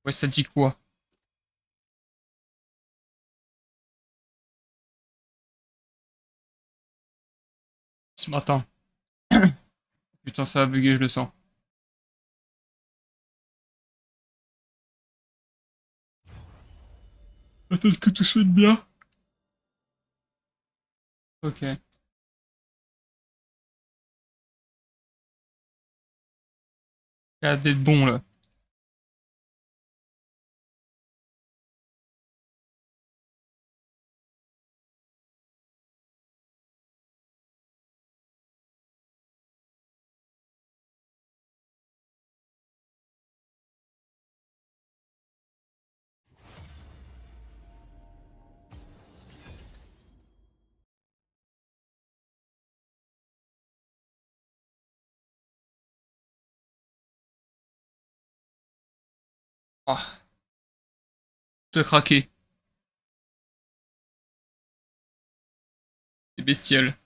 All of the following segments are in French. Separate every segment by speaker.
Speaker 1: Ouais, ça dit quoi? Ce matin. Putain, ça va bugger, je le sens. Attends que tout soit bien. Ok. Il y a d'être bon, là. Ah, tout a craqué. C'est bestial.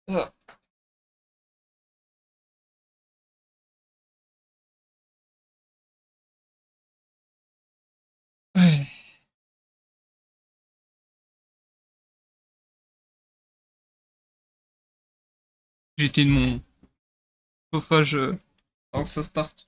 Speaker 1: Ah. Ouais. J'ai été de mon chauffage avant que ça starte.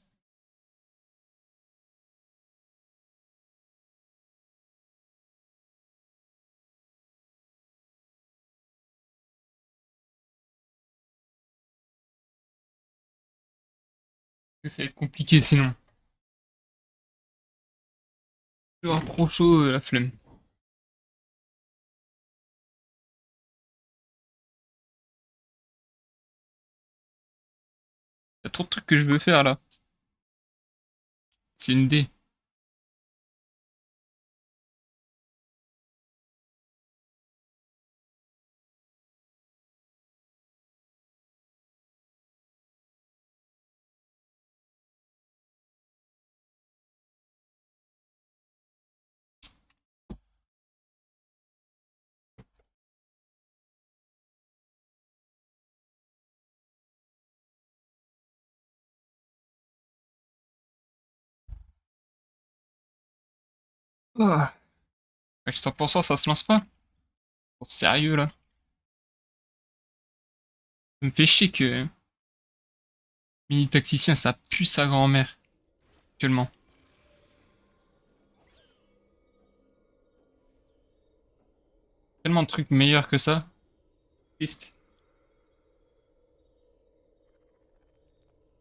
Speaker 1: Parce que ça va être compliqué sinon. Je vais avoir trop chaud, la flemme. Il y a trop de trucs que je veux faire là. C'est une idée. Ah. Ouais, 100% ça se lance pas. Bon, sérieux là. Ça me fait chier que mini tacticien ça pue sa grand-mère actuellement. Tellement de trucs meilleurs que ça. Triste.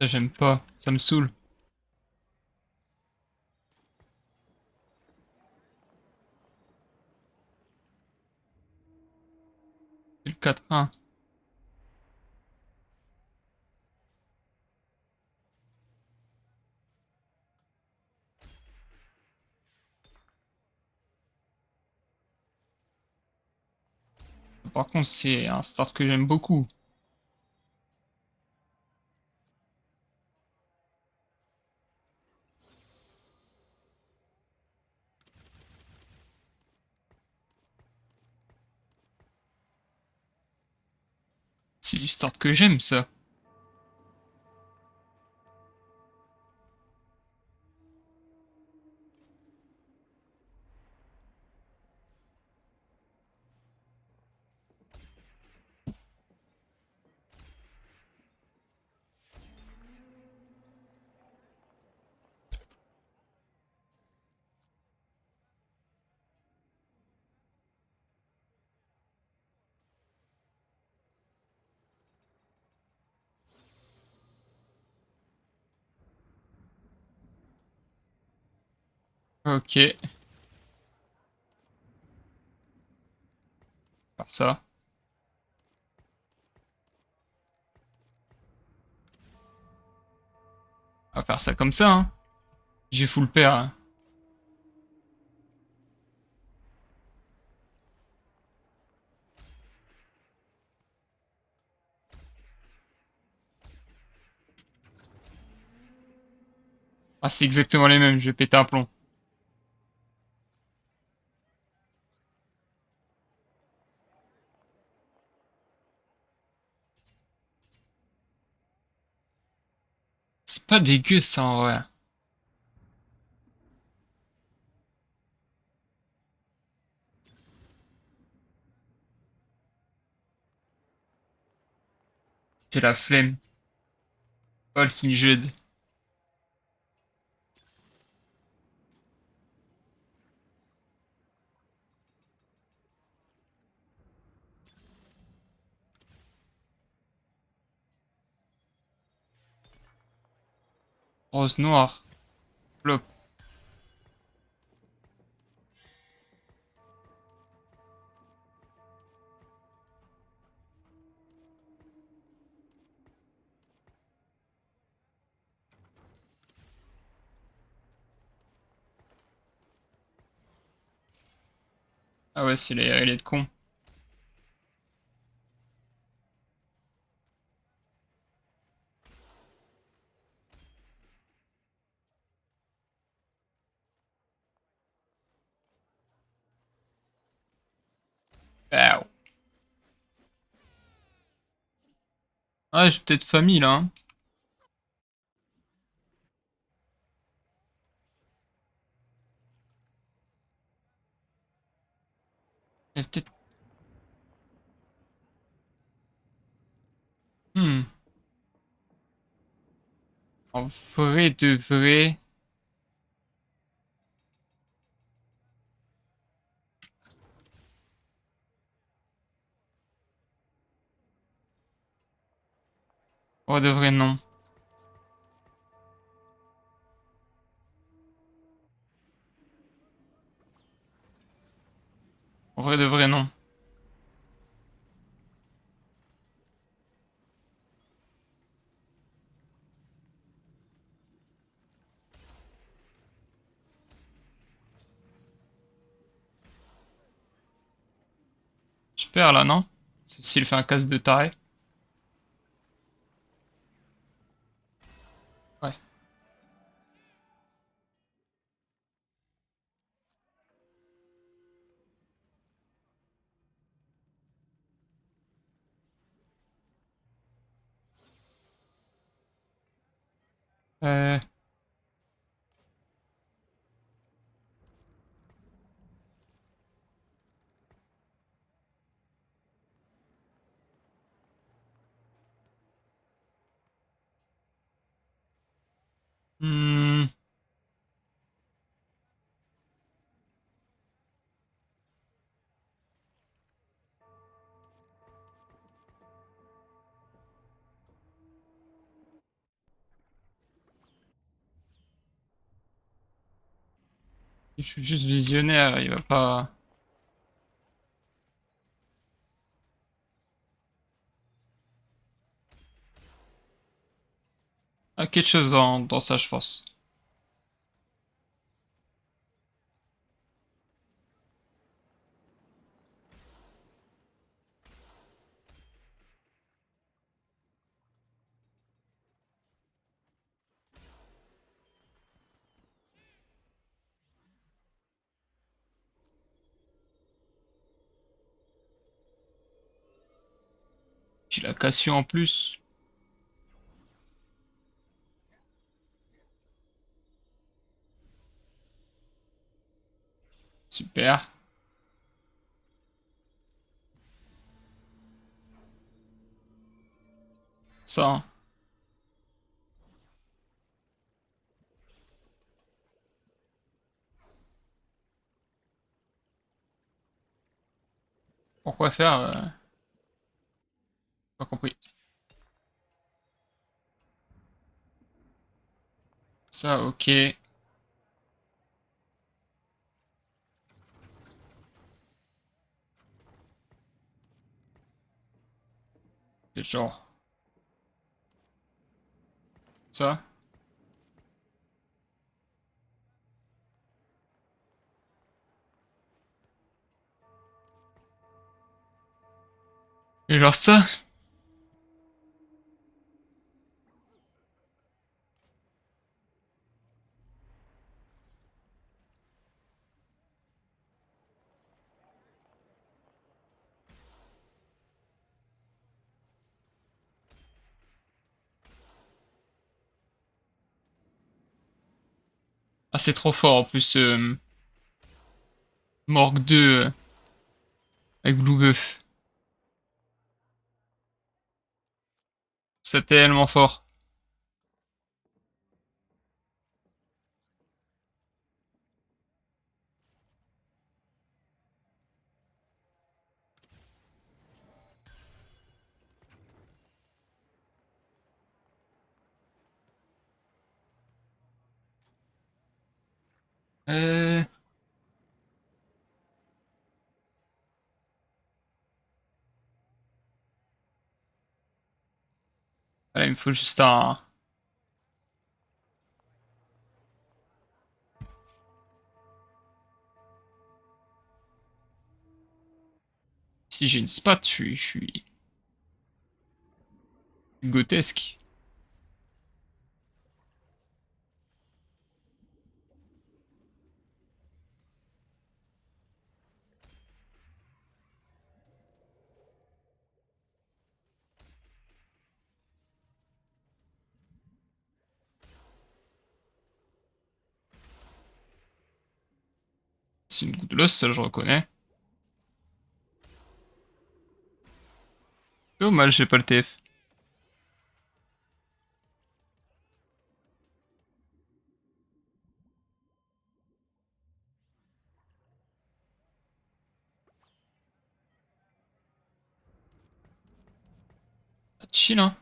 Speaker 1: Ça j'aime pas. Ça me saoule. C'est le 4-1. Par contre, c'est un start que j'aime beaucoup. C'est du start que j'aime, ça. Ok. Faire ça. On va faire ça comme ça, hein. J'ai full pair, hein. Ah, c'est exactement les mêmes. Je vais péter un plomb. Pas dégueu ça en vrai. J'ai la flemme. Oh le Singed. Rose noire. Flop. Ah ouais, il est de con. Ah, ouais, j'ai peut-être famille là. Hein. Il y a peut-être. Hmm. En vrai de vrai. En vrai de vrai, non. En vrai de vrai, non. Je perds là, non? S'il fait un casse de taré. Ouais. Euh. Hmm. Je suis juste visionnaire, il va pas. Ah, quelque chose dans ça, je pense. J'ai la Cassio en plus. Super. Ça, hein. Pourquoi faire pas compris. Ça, ok. Et genre, ça. Et genre ça. c'est trop fort en plus. Morgue 2 avec Bluebuff. C'est tellement fort. Euh... Voilà, il me faut juste un... Si j'ai une spat, je suis grotesque. C'est une goutte de l'os, ça je reconnais. Dommage, j'ai pas le TF. Ah, chill, hein.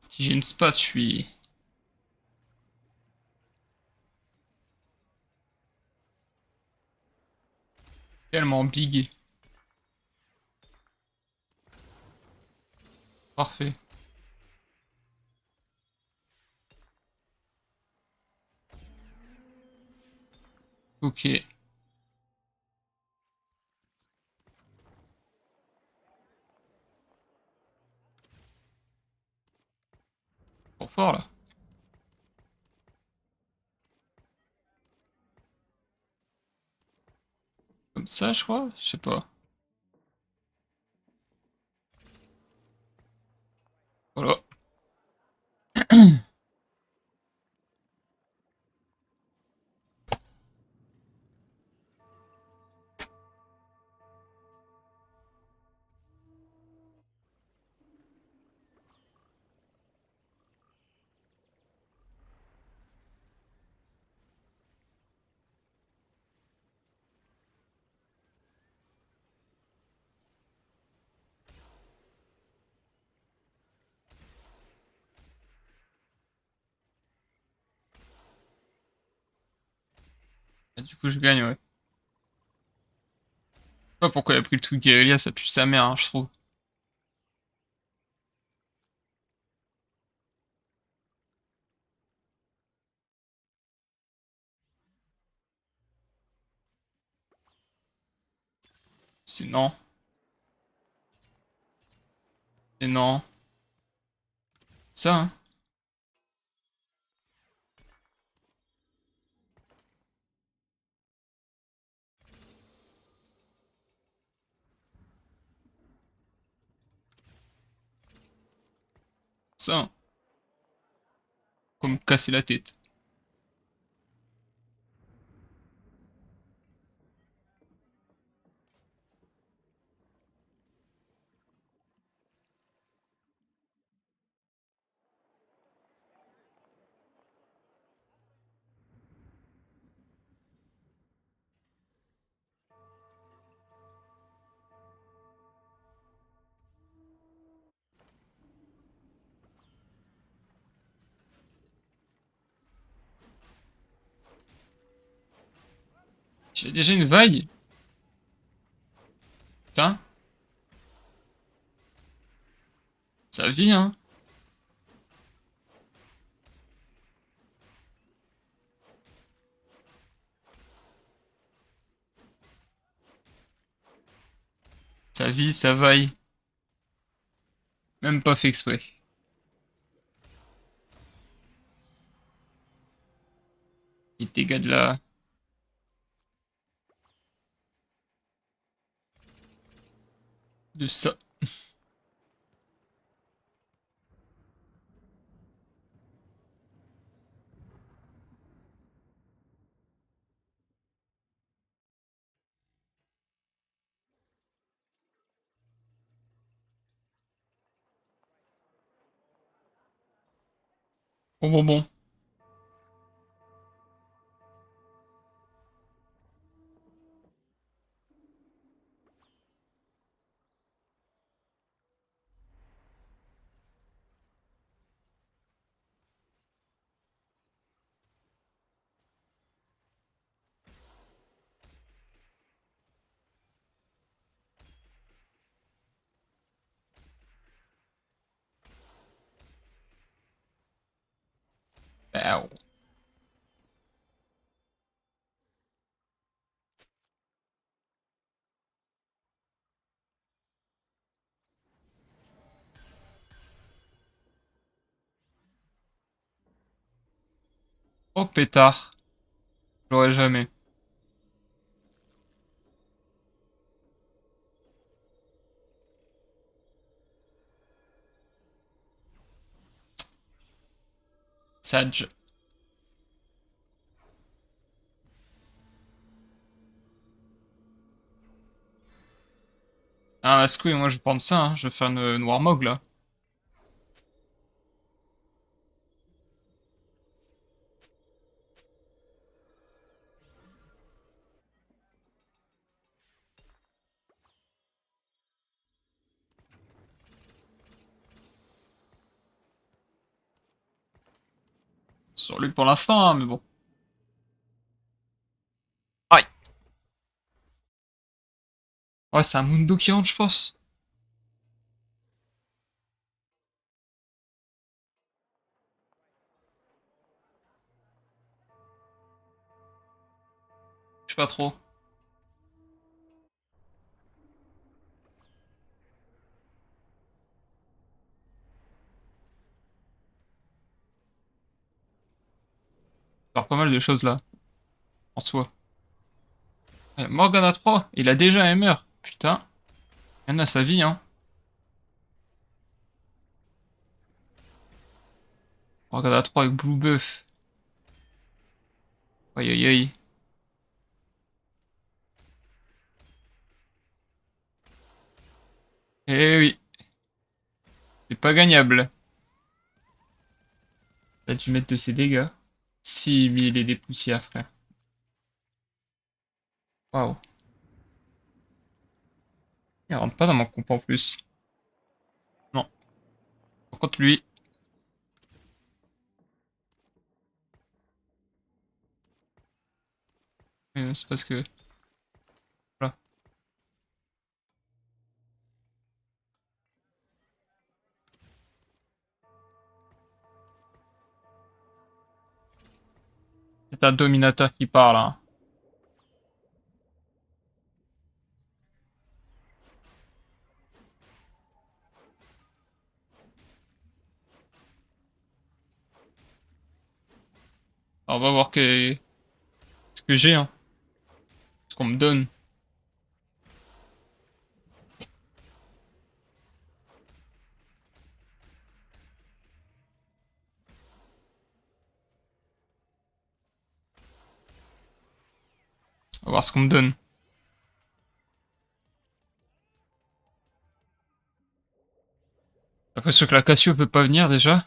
Speaker 1: Si j'ai une spat, je suis tellement big. Parfait. Ok. Trop fort, là. Comme ça, je crois. Je sais pas. Voilà. Et du coup, je gagne, ouais. Je sais pas pourquoi il a pris le truc guérilla, ça pue sa mère, hein, je trouve. C'est non. C'est non. Ça, hein. Ça, hein. Comme casser la tête. J'ai déjà une vague. Putain, ça vit, hein. Ça vit, ça vaille. Même pas fait exprès. Les dégâts de la... de ça. Bon, bon, bon. Ah, oh. Oh, pétard. J'aurais jamais. Sage. Ah, Ascouille, moi je vais prendre ça, hein. Je vais faire une Warmog là. Sur lui pour l'instant, hein, mais bon. Aïe. Ouais, c'est un Mundo qui rentre, je pense. Je sais pas trop. Faire pas mal de choses là, en soi. Ouais, Morgana 3, il a déjà Hammer. Putain, il y en a sa vie, hein. Morgana 3 avec Blue Buff. Aïe aïe aïe. Eh oui, c'est pas gagnable. T'as dû mettre de ses dégâts. 6000 et des poussières, frère. Waouh. Il rentre pas dans mon comp en plus. Non. Par contre, lui, c'est parce que... Voilà. C'est un dominateur qui parle, hein. Alors, on va voir ce que j'ai, hein. Ce qu'on me donne. On va voir ce qu'on me donne. J'ai l'impression que la Cassio peut pas venir déjà.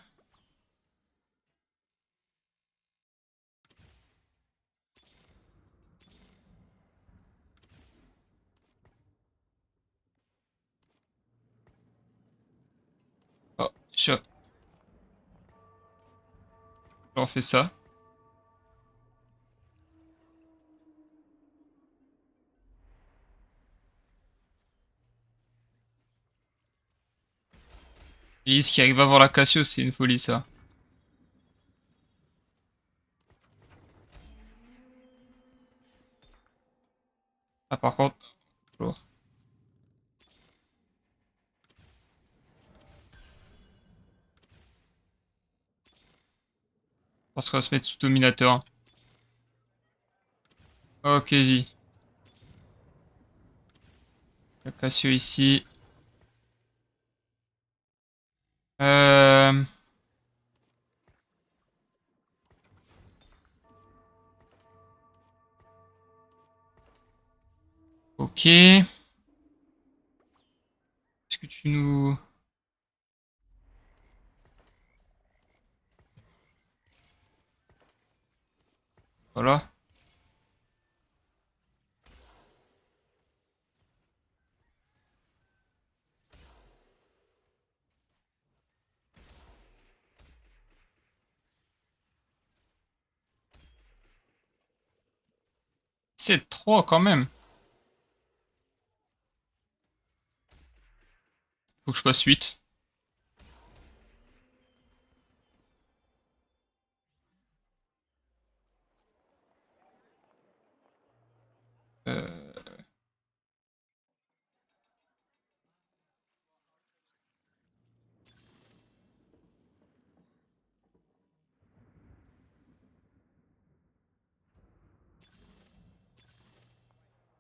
Speaker 1: Oh, j'ai refait ça. Et ce qui arrive avant la Cassio, c'est une folie, ça. Ah, par contre... oh. Je pense qu'on va se mettre sous dominateur, hein. Ok, vie. Le Cassio ici. Euh... Ok. Est-ce que tu nous... Voilà. C'est 3 quand même. Faut que je passe 8. Euh...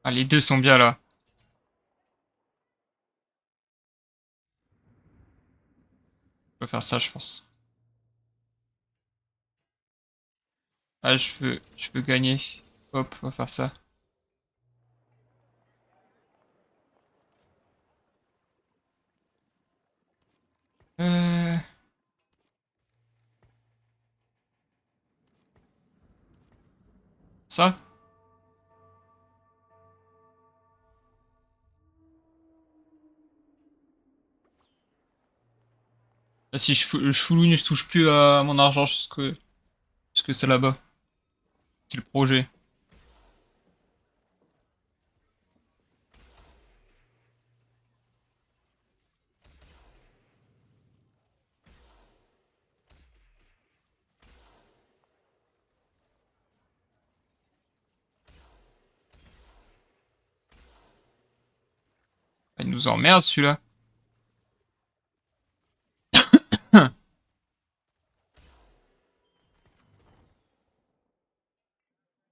Speaker 1: Ah, les deux sont bien là. Je peux faire ça, je pense. Ah, je veux gagner. Hop, on va faire ça. Euh... Ça? Là, si je foulougne, je touche plus à mon argent jusque c'est là-bas. C'est le projet. Ah, il nous emmerde celui-là.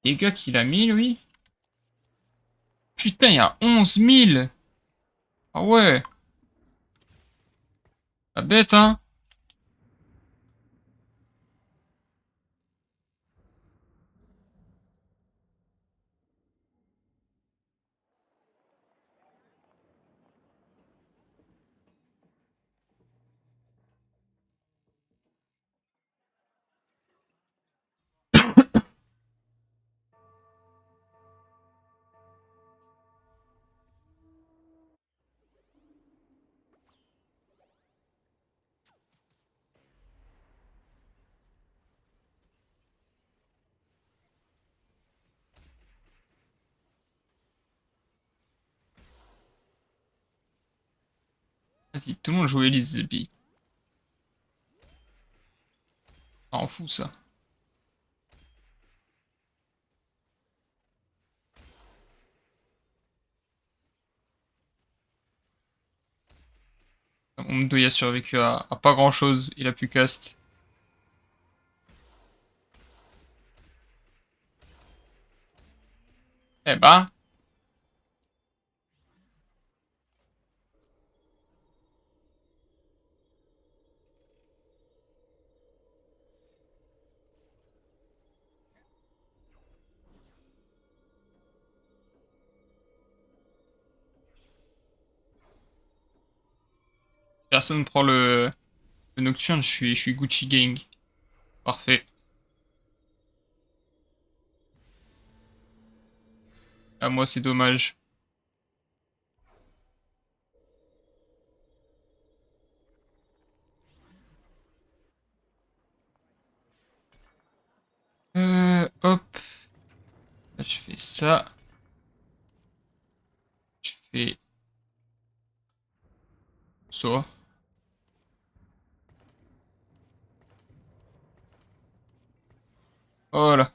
Speaker 1: Les gars qu'il a mis, lui. Putain, il y a 11 000. Ah ouais. Pas bête, hein. Vas-y, tout le monde joue Elise Zebi. T'en fous, ça. Mon Mdo, il a survécu à pas grand-chose. Il a pu cast. Eh ben, personne prend le Nocturne. Je suis Gucci Gang. Parfait. À moi, c'est dommage. Hop. Là, je fais ça. Je fais ça. Voilà.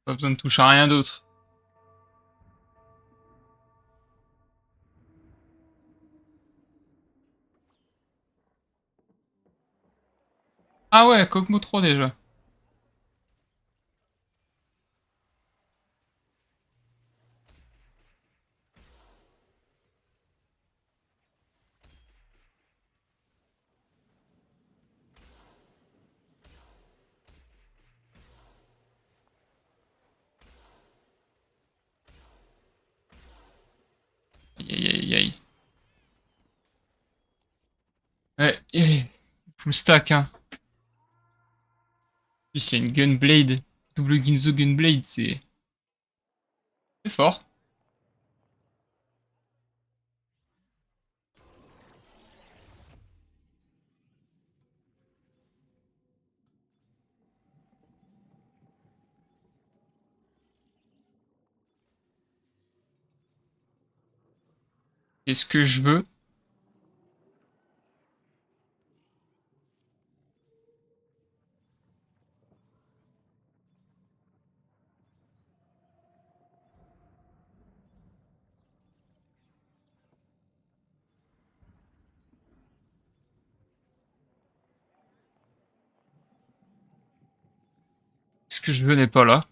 Speaker 1: Pas besoin de toucher à rien d'autre. Ah ouais, Kog'Maw 3 déjà. Aïe aïe aïe aïe. Ouais, full stack, hein. En plus, il y a une Gunblade. Double Ginzo Gunblade, c'est fort. Qu'est-ce que je veux? Ce que je veux n'est pas là.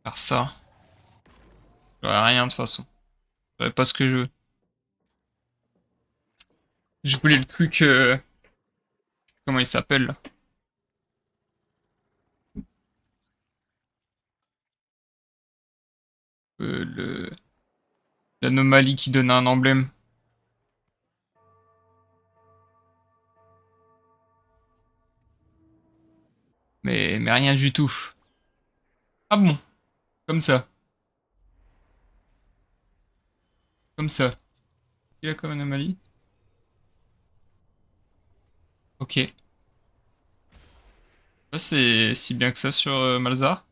Speaker 1: Faire ça. J'aurais rien de toute façon. J'aurais pas ce que je veux. Je voulais le truc. Comment il s'appelle là? Le L'anomalie qui donne un emblème. Mais rien du tout. Ah bon? Comme ça. Comme ça. Il a comme anomalie? Ok. Ça, c'est si bien que ça sur Malzahar.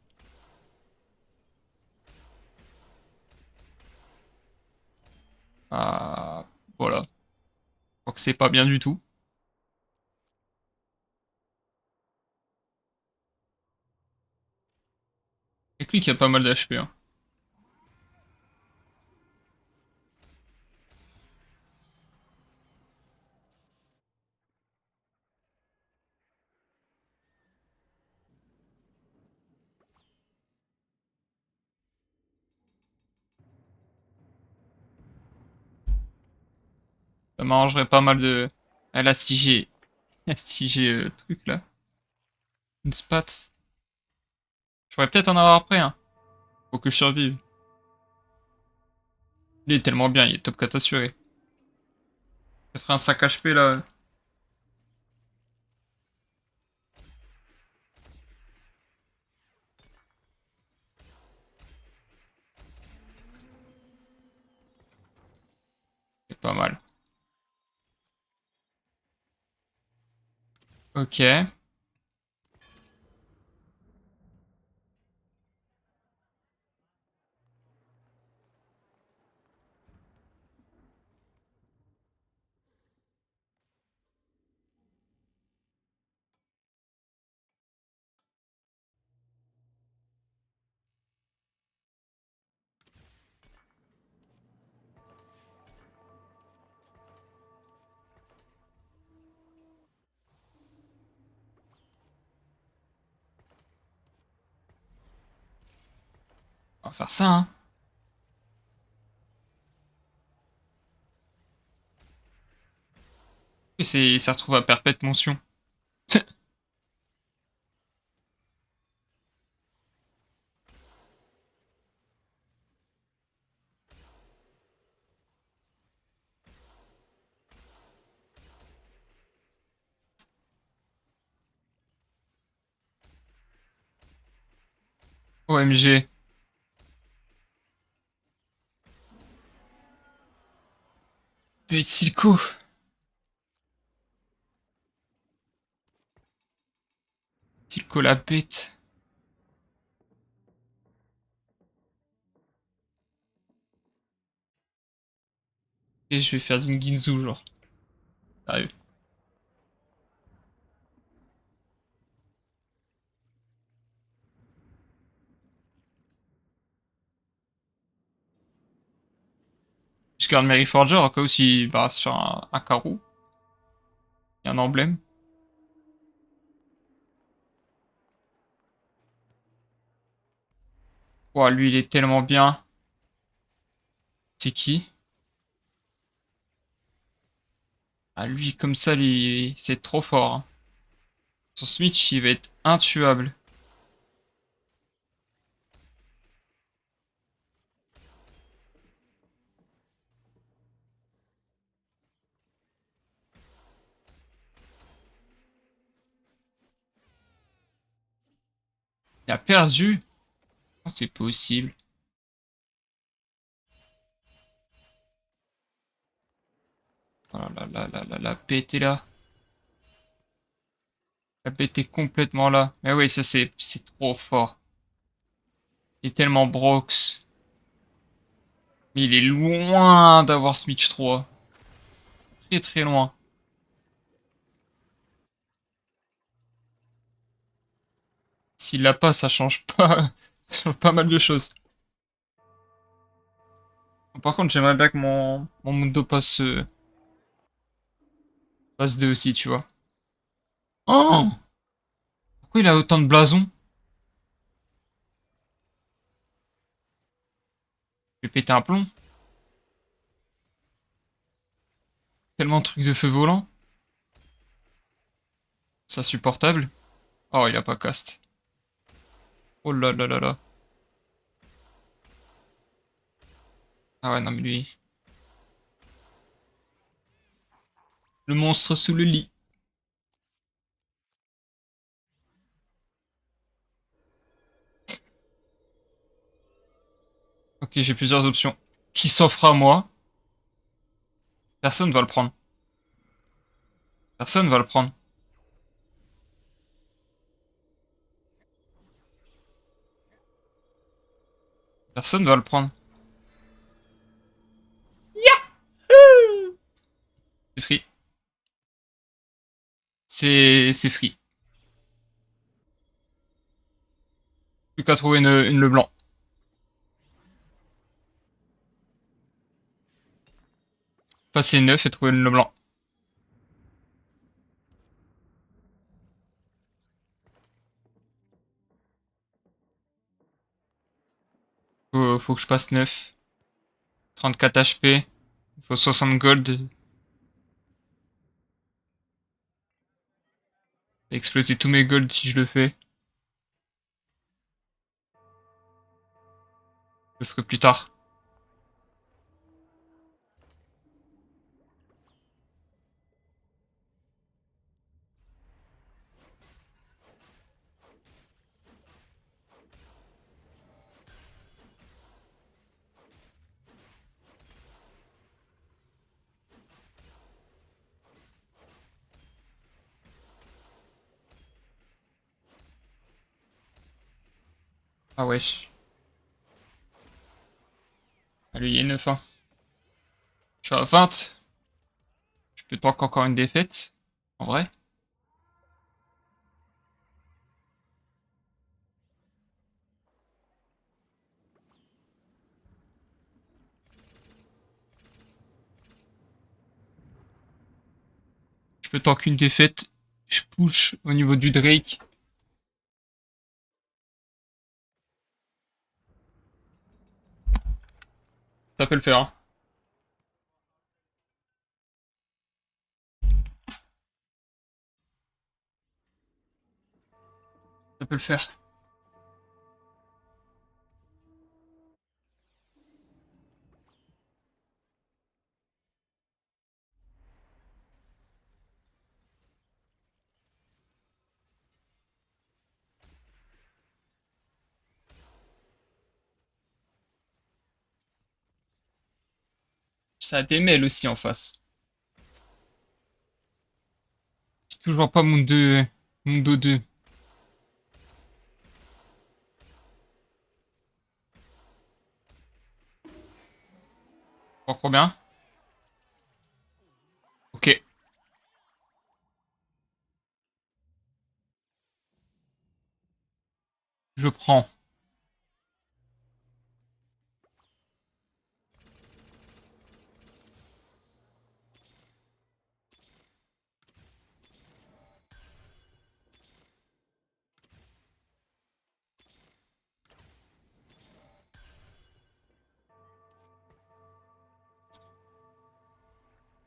Speaker 1: Ah, voilà. Je crois que c'est pas bien du tout. Et lui qui a pas mal d'HP, hein. Ça m'arrangerait pas mal de... Ah là, si j'ai... Si j'ai truc là. Une spat. Je pourrais peut-être en avoir après, hein. Faut que je survive. Il est tellement bien, il est top 4 assuré. Ça serait un 5 HP là. C'est pas mal. Ok. On va faire ça, hein. Et c'est... ça retrouve à perpète mention. OMG. Bête Silco. Silco la bête. Et je vais faire d'une Ginzu, genre. Sérieux. Je garde Mary Forger au cas où si bah, sur un carreau. Il y a un emblème. Ouah, lui, il est tellement bien. C'est qui? Ah, lui, comme ça, lui, c'est trop fort, hein. Son switch, il va être intuable. Il a perdu? Oh, c'est possible. Oh là là là là la bête est là. La bête est complètement là. Mais oui, ça c'est trop fort. Il est tellement brox. Mais il est loin d'avoir Switch 3. Très très loin. S'il l'a pas, ça change pas, ça change pas mal de choses. Par contre, j'aimerais bien que mon Mundo passe 2 aussi, tu vois. Oh! Pourquoi il a autant de blasons? Je vais péter un plomb. Tellement de trucs de feu volant. C'est insupportable. Oh, il a pas cast. Oh là là là là. Ah ouais, non mais lui. Le monstre sous le lit. Ok, j'ai plusieurs options. Qui s'offre à moi? Personne va le prendre. Personne va le prendre. Personne va le prendre. C'est free. C'est free. Plus qu'à trouver une Leblanc. Passer 9 et trouver une Leblanc. Faut que je passe 9. 34 HP. Il faut 60 gold. Exploser tous mes golds si je le fais. Je le ferai plus tard. Ah wesh. Allez, il y a 9 hein. Je suis à 20. Je peux tank encore une défaite. En vrai. Je peux tank une défaite. Je push au niveau du Drake. Ça peut le faire, hein. Ça peut le faire. Ça a des mails aussi en face. J'ai toujours pas Mundo 2. Pour combien? Ok. Je prends.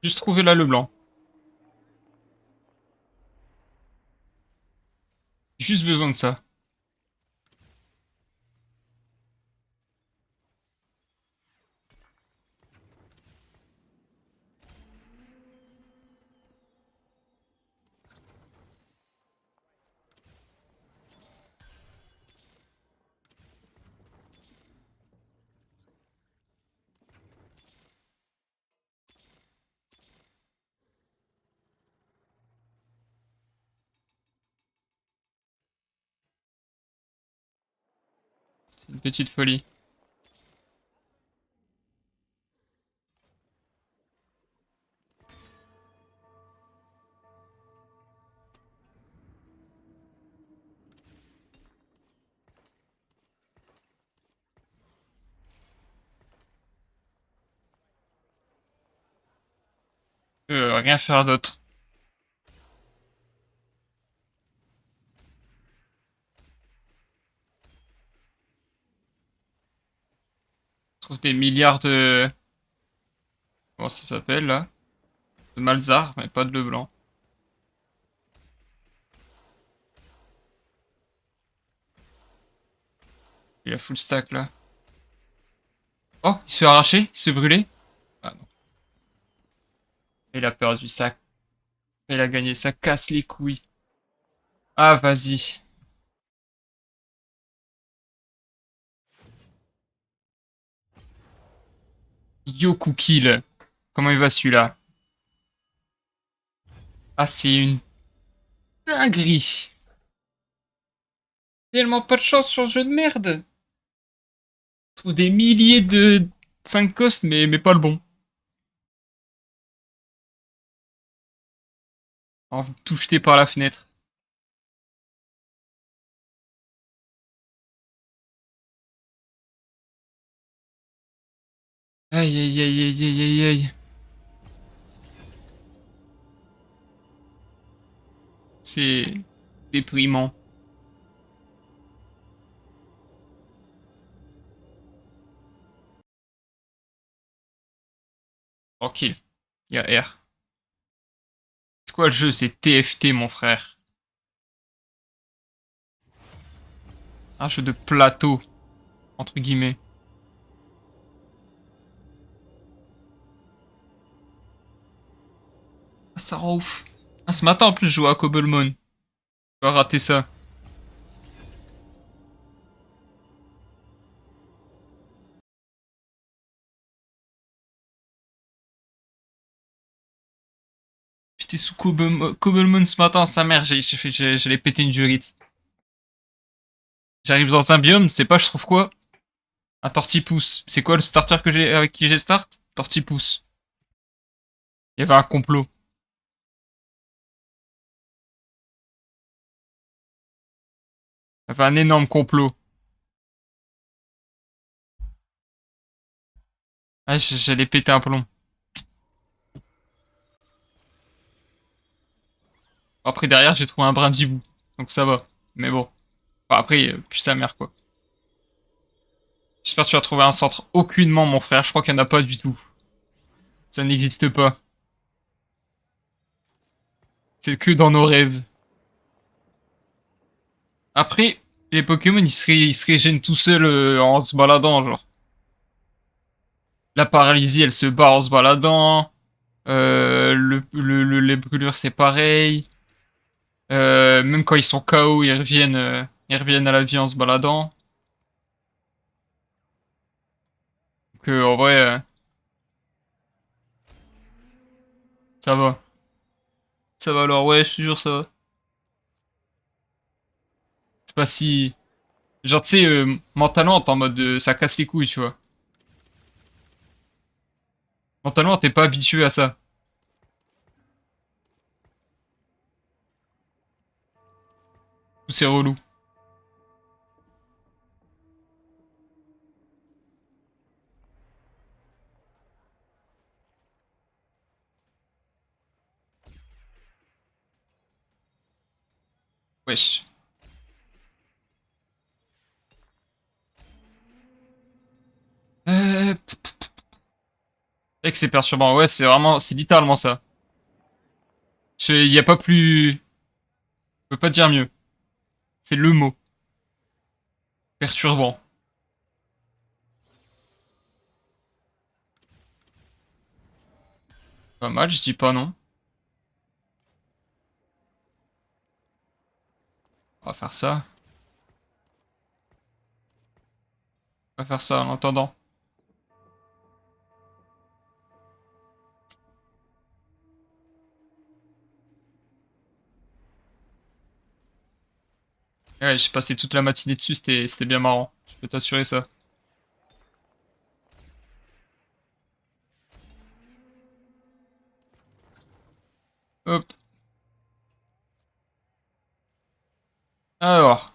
Speaker 1: Juste trouver là le blanc. Juste besoin de ça. C'est une petite folie. Rien faire d'autre. Je trouve des milliards de... Comment ça s'appelle là? De Malzar, mais pas de Leblanc. Il a full stack là. Oh, il se fait arracher? Il se fait brûler? Ah non. Il a perdu ça. Il a gagné, ça casse les couilles. Ah, vas-y. Yoku kill. Comment il va celui-là? Ah, c'est une dinguerie. Tellement pas de chance sur ce jeu de merde. Je trouve des milliers de 5 costs, mais pas le bon. En tout jeté par la fenêtre. Aïe aïe aïe aïe aïe aïe aïe. C'est déprimant. Tranquille. Il y a R. C'est quoi le jeu? C'est TFT, mon frère. Un jeu de plateau, entre guillemets. Ah, ça rend ouf. Ah, ce matin, en plus, je jouais à Cobblemon. J'ai raté ça. J'étais sous Cobblemon ce matin, sa mère, j'allais péter une durite. J'arrive dans un biome, c'est pas je trouve quoi? Un tortipousse. C'est quoi le starter que j'ai avec qui j'ai start? Tortipousse. Il y avait un complot. Il y avait un énorme complot. Ah, j'allais péter un plomb. Après, derrière, j'ai trouvé un brin d'hibou. Donc ça va. Mais bon. Enfin, après, puis sa mère, quoi. J'espère que tu vas trouver un centre. Aucunement, mon frère. Je crois qu'il n'y en a pas du tout. Ça n'existe pas. C'est que dans nos rêves. Après, les Pokémon, ils se régènent tout seuls en se baladant, genre. La paralysie, elle se barre en se baladant. Les brûlures, c'est pareil. Même quand ils sont KO, ils reviennent à la vie en se baladant. Donc, en vrai, ça va. Ça va alors, ouais, je te jure, ça va. C'est pas si... Genre, tu sais, mentalement, t'es en mode... ça casse les couilles, tu vois. Mentalement, t'es pas habitué à ça. C'est relou. Wesh. C'est vrai que c'est perturbant. Ouais, c'est vraiment, c'est littéralement ça. Il y a pas plus, je peux pas dire mieux. C'est le mot. Perturbant. Pas mal, je dis pas non. On va faire ça. On va faire ça en attendant. Ouais, j'ai passé toute la matinée dessus, c'était bien marrant. Je peux t'assurer ça. Hop. Alors.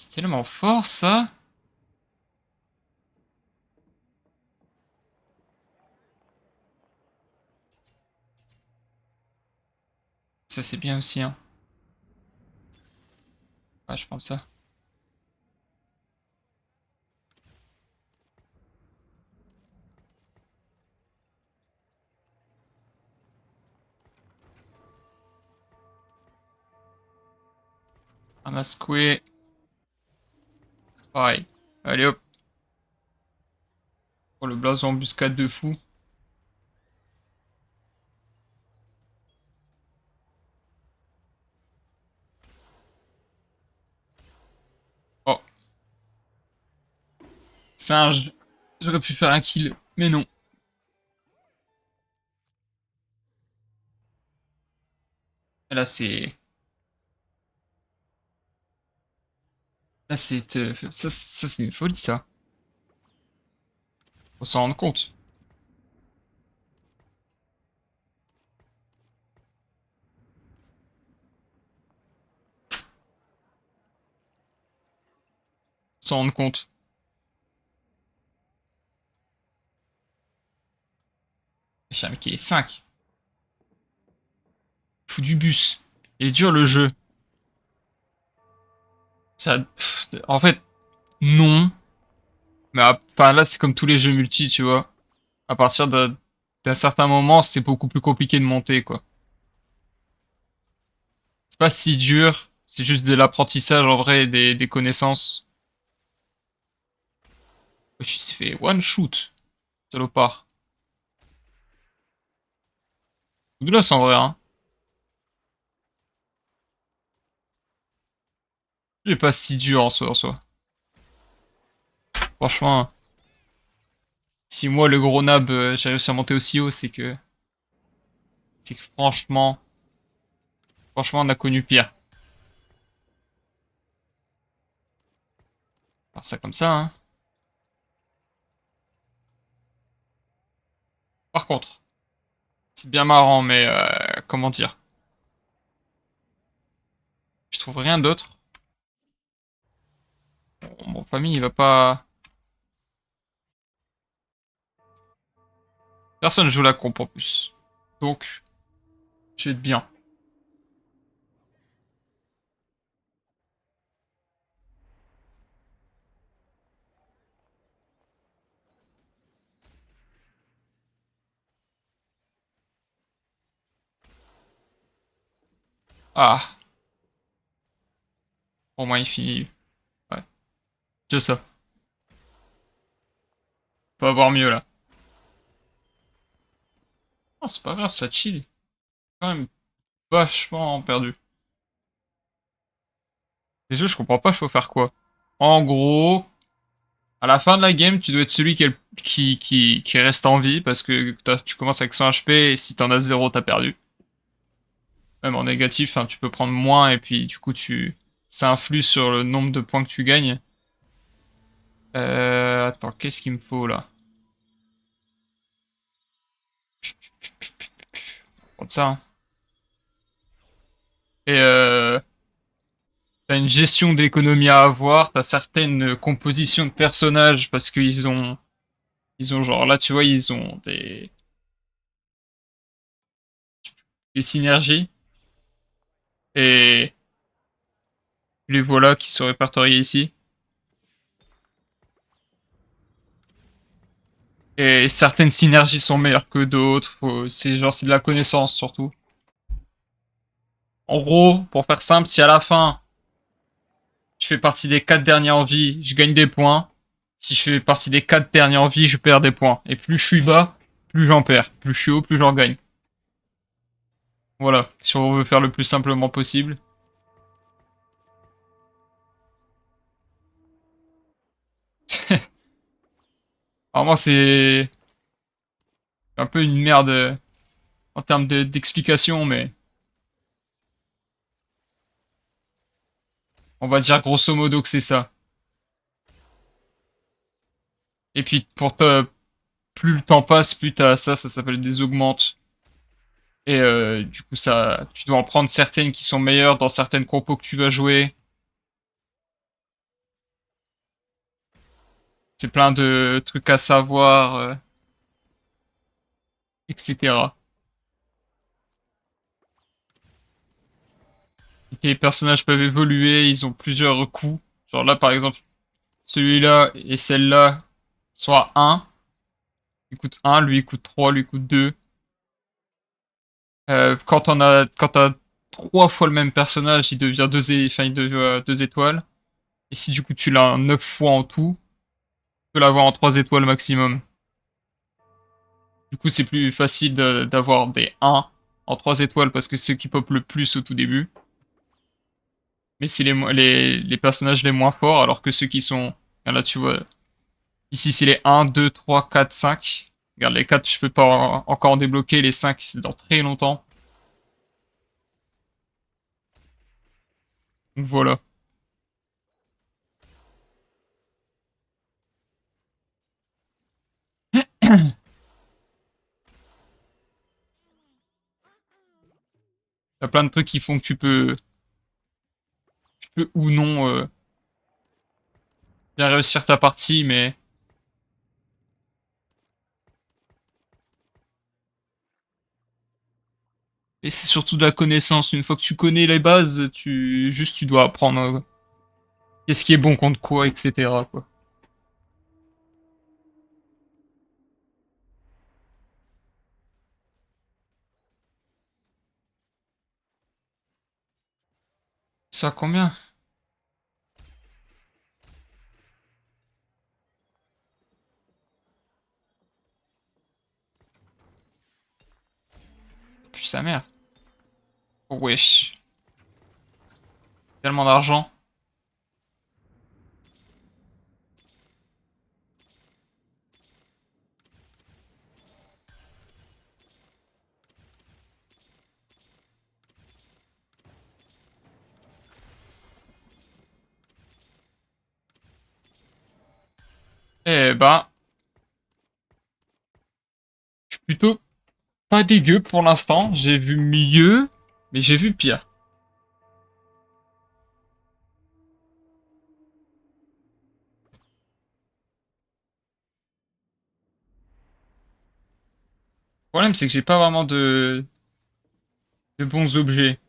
Speaker 1: C'est tellement fort, ça. Ça, c'est bien aussi, hein. Ouais, je pense ça. Ramasse-coué. Pareil. Allez, hop. Oh, le blason embuscade de fou. Oh. Singe. J'aurais pu faire un kill, mais non. Et là, c'est... Là, c'est... ça c'est une folie, ça. Faut s'en rendre compte. Faut s'en rendre compte. J'ai un mec qui est 5. Fou du bus. Il est dur, le jeu. Ça... en fait, non. Mais enfin, là, c'est comme tous les jeux multi, tu vois. À partir d'un certain moment, c'est beaucoup plus compliqué de monter, quoi. C'est pas si dur. C'est juste de l'apprentissage, en vrai, et des connaissances. Wesh, il s'est fait one shoot. Salopard. Douglas, en vrai, hein. Il est pas si dur en soi. Franchement, si moi, le gros nab, j'ai réussi à monter aussi haut, c'est que franchement, on a connu pire. Faire ça comme ça, hein. Par contre, c'est bien marrant, mais comment dire? Je trouve rien d'autre. Mon famille, il va pas... Personne joue la comp en plus. Donc, je vais être bien. Ah, au moins il finit. Ouais, c'est ça. Pas avoir mieux là. Oh, c'est pas grave, ça chill. Quand même vachement perdu. Les jeux, je comprends pas, il faut faire quoi? En gros, à la fin de la game, tu dois être celui qui reste en vie parce que tu commences avec 100 HP et si t'en as 0, t'as perdu. Même en négatif, hein, tu peux prendre moins et puis du coup, ça influe sur le nombre de points que tu gagnes. Attends, qu'est-ce qu'il me faut là? Prendre ça, hein. Et t'as une gestion d'économie à avoir, t'as certaines compositions de personnages parce ils ont genre là tu vois ils ont des synergies et les voilà qui sont répertoriés ici. Et certaines synergies sont meilleures que d'autres, c'est genre c'est de la connaissance surtout. En gros, pour faire simple, si à la fin je fais partie des 4 derniers en vie, je gagne des points. Si je fais partie des 4 derniers en vie, je perds des points. Et plus je suis bas, plus j'en perds. Plus je suis haut, plus j'en gagne. Voilà, si on veut faire le plus simplement possible. Alors moi, c'est un peu une merde en termes d'explication, mais on va dire grosso modo que c'est ça. Et puis plus le temps passe, plus t'as ça s'appelle des augmentes. Et du coup, tu dois en prendre certaines qui sont meilleures dans certaines compos que tu vas jouer. C'est plein de trucs à savoir, etc. Et les personnages peuvent évoluer, ils ont plusieurs coups. Genre là, par exemple, celui-là et celle-là sont à 1. Il coûte 1, lui il coûte 3, lui il coûte 2. Quand t'as 3 fois le même personnage, il devient enfin, il devient 2 étoiles. Et si du coup tu l'as 9 fois en tout, tu peux l'avoir en 3 étoiles maximum. Du coup, c'est plus facile d'avoir des 1 en 3 étoiles parce que c'est ceux qui pop le plus au tout début. Mais c'est les personnages les moins forts, alors que ceux qui sont... Là, tu vois, ici c'est les 1, 2, 3, 4, 5. Regarde, les 4, je peux pas encore en débloquer, les 5, c'est dans très longtemps. Donc voilà. Il y a plein de trucs qui font que tu peux ou non bien réussir ta partie, mais... Et c'est surtout de la connaissance. Une fois que tu connais les bases, tu dois apprendre qu'est-ce qui est bon contre quoi, etc., quoi. Ça à combien? Puis sa mère. Wesh. Tellement d'argent. Eh ben, je suis plutôt pas dégueu pour l'instant. J'ai vu mieux, mais j'ai vu pire. Le problème, c'est que j'ai pas vraiment de bons objets.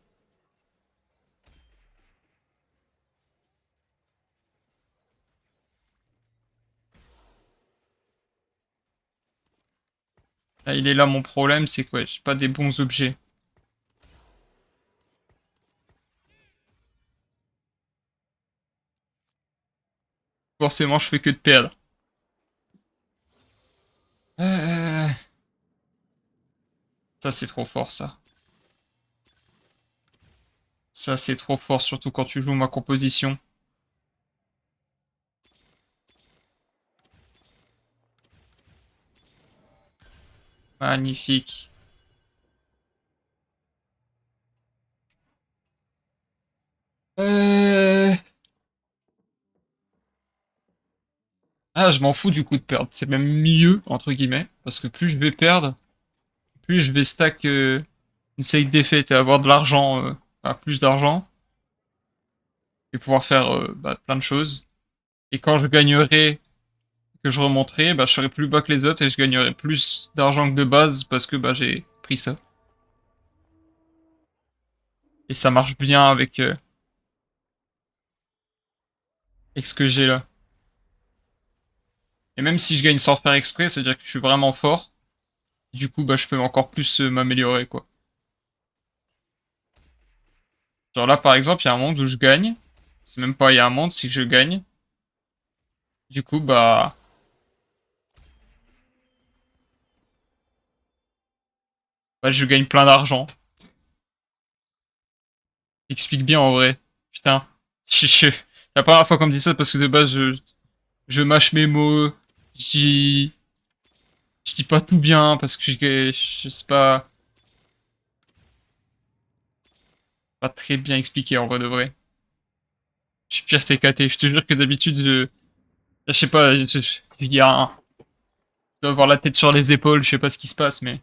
Speaker 1: Là, il est là mon problème, c'est que ouais, j'ai pas des bons objets. Forcément, je fais que de perdre. Euh, Ça, c'est trop fort, ça. Ça, c'est trop fort, surtout quand tu joues ma composition. Magnifique. Euh... Ah, je m'en fous du coup de perdre. C'est même mieux, entre guillemets, parce que plus je vais perdre, plus je vais stack une série de défaites et avoir de l'argent, enfin, plus d'argent. et pouvoir faire bah, plein de choses. Et quand je gagnerai, que je remonterai, bah, je serai plus bas que les autres et je gagnerai plus d'argent que de base parce que bah, j'ai pris ça. Et ça marche bien avec ce que j'ai là. Et même si je gagne sans faire exprès, c'est-à-dire que je suis vraiment fort. Du coup, bah, je peux encore plus m'améliorer, quoi. Genre là, par exemple, il y a un monde où je gagne. C'est même pas il y a un monde, c'est que je gagne. Du coup, bah je gagne plein d'argent. Explique bien en vrai. Putain. C'est la première fois qu'on me dit ça parce que de base, je mâche mes mots. Je dis, je dis pas tout bien parce que je sais pas très bien expliqué en vrai de vrai. Je suis pire TKT. Je te jure que d'habitude, je sais pas, il y a un, je dois avoir la tête sur les épaules, je sais pas ce qui se passe, mais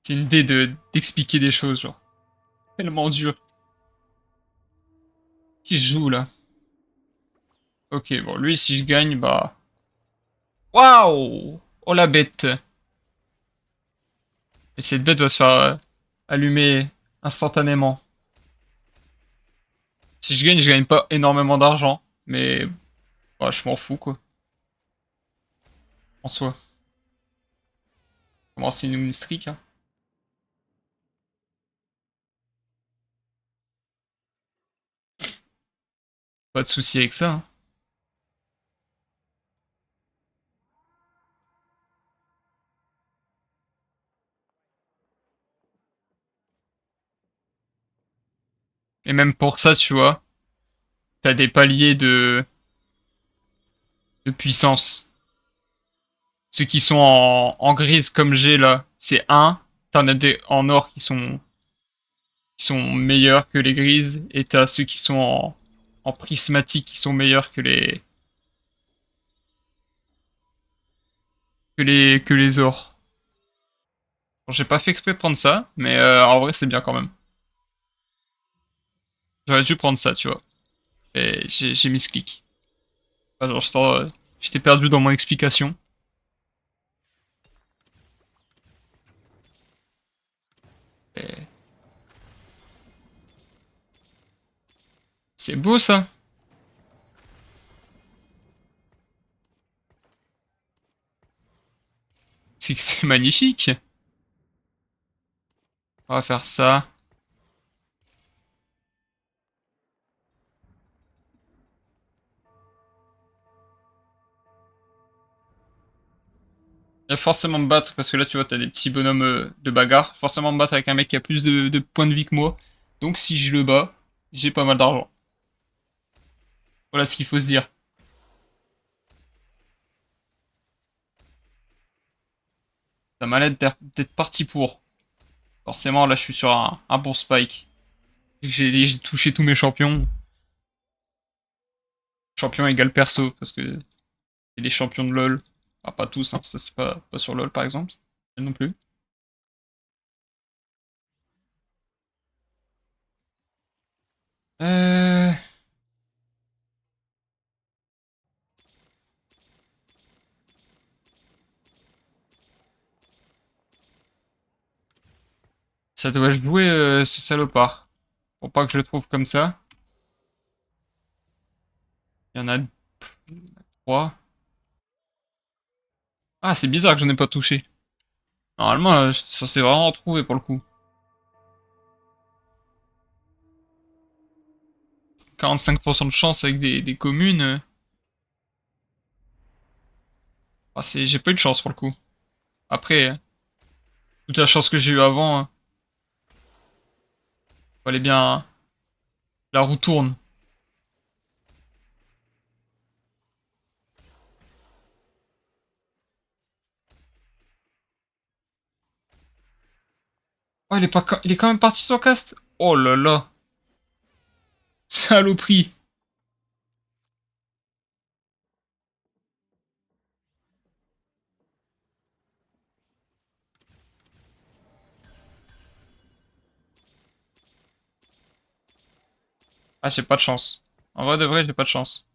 Speaker 1: c'est une idée d'expliquer des choses, genre. Tellement dur. Qui joue là? Ok, bon, lui, si je gagne, bah. Waouh! Oh la bête! Et cette bête va se faire allumer instantanément. Si je gagne pas énormément d'argent, mais bah, je m'en fous quoi, en soi. Comment c'est une streak, hein. Pas de souci avec ça, hein. Et même pour ça, tu vois, t'as des paliers de puissance. Ceux qui sont en grise comme j'ai là, c'est un. T'en as des en or qui sont meilleurs que les grises. Et t'as ceux qui sont en prismatique qui sont meilleurs que les ors. Bon, j'ai pas fait exprès de prendre ça, mais en vrai c'est bien quand même. J'aurais dû prendre ça, tu vois. Et j'ai mis ce clic. Enfin, genre, j'étais perdu dans mon explication. Et c'est beau ça. C'est que c'est magnifique. On va faire ça. Il va forcément me battre, parce que là tu vois, t'as des petits bonhommes de bagarre. Forcément me battre avec un mec qui a plus de points de vie que moi. Donc si je le bats, j'ai pas mal d'argent. Voilà ce qu'il faut se dire. Ça m'a l'air d'être parti pour. Forcément, là je suis sur un bon spike. J'ai touché tous mes champions. Champion égale perso, parce que c'est les champions de LoL. Ah, pas tous, hein. Ça c'est pas sur LoL par exemple. Elle non plus. Euh... Ça doit jouer ce salopard. Pour pas que je le trouve comme ça. Il y en a trois. Ah, c'est bizarre que j'en ai pas touché. Normalement, j'étais censé vraiment en trouver pour le coup. 45% de chance avec des communes. Ah, j'ai pas eu de chance pour le coup. Après, toute la chance que j'ai eu avant, fallait bien, la roue tourne. Oh, il est quand même parti son cast. Oh là là. Saloperie. Ah, j'ai pas de chance. En vrai de vrai, j'ai pas de chance.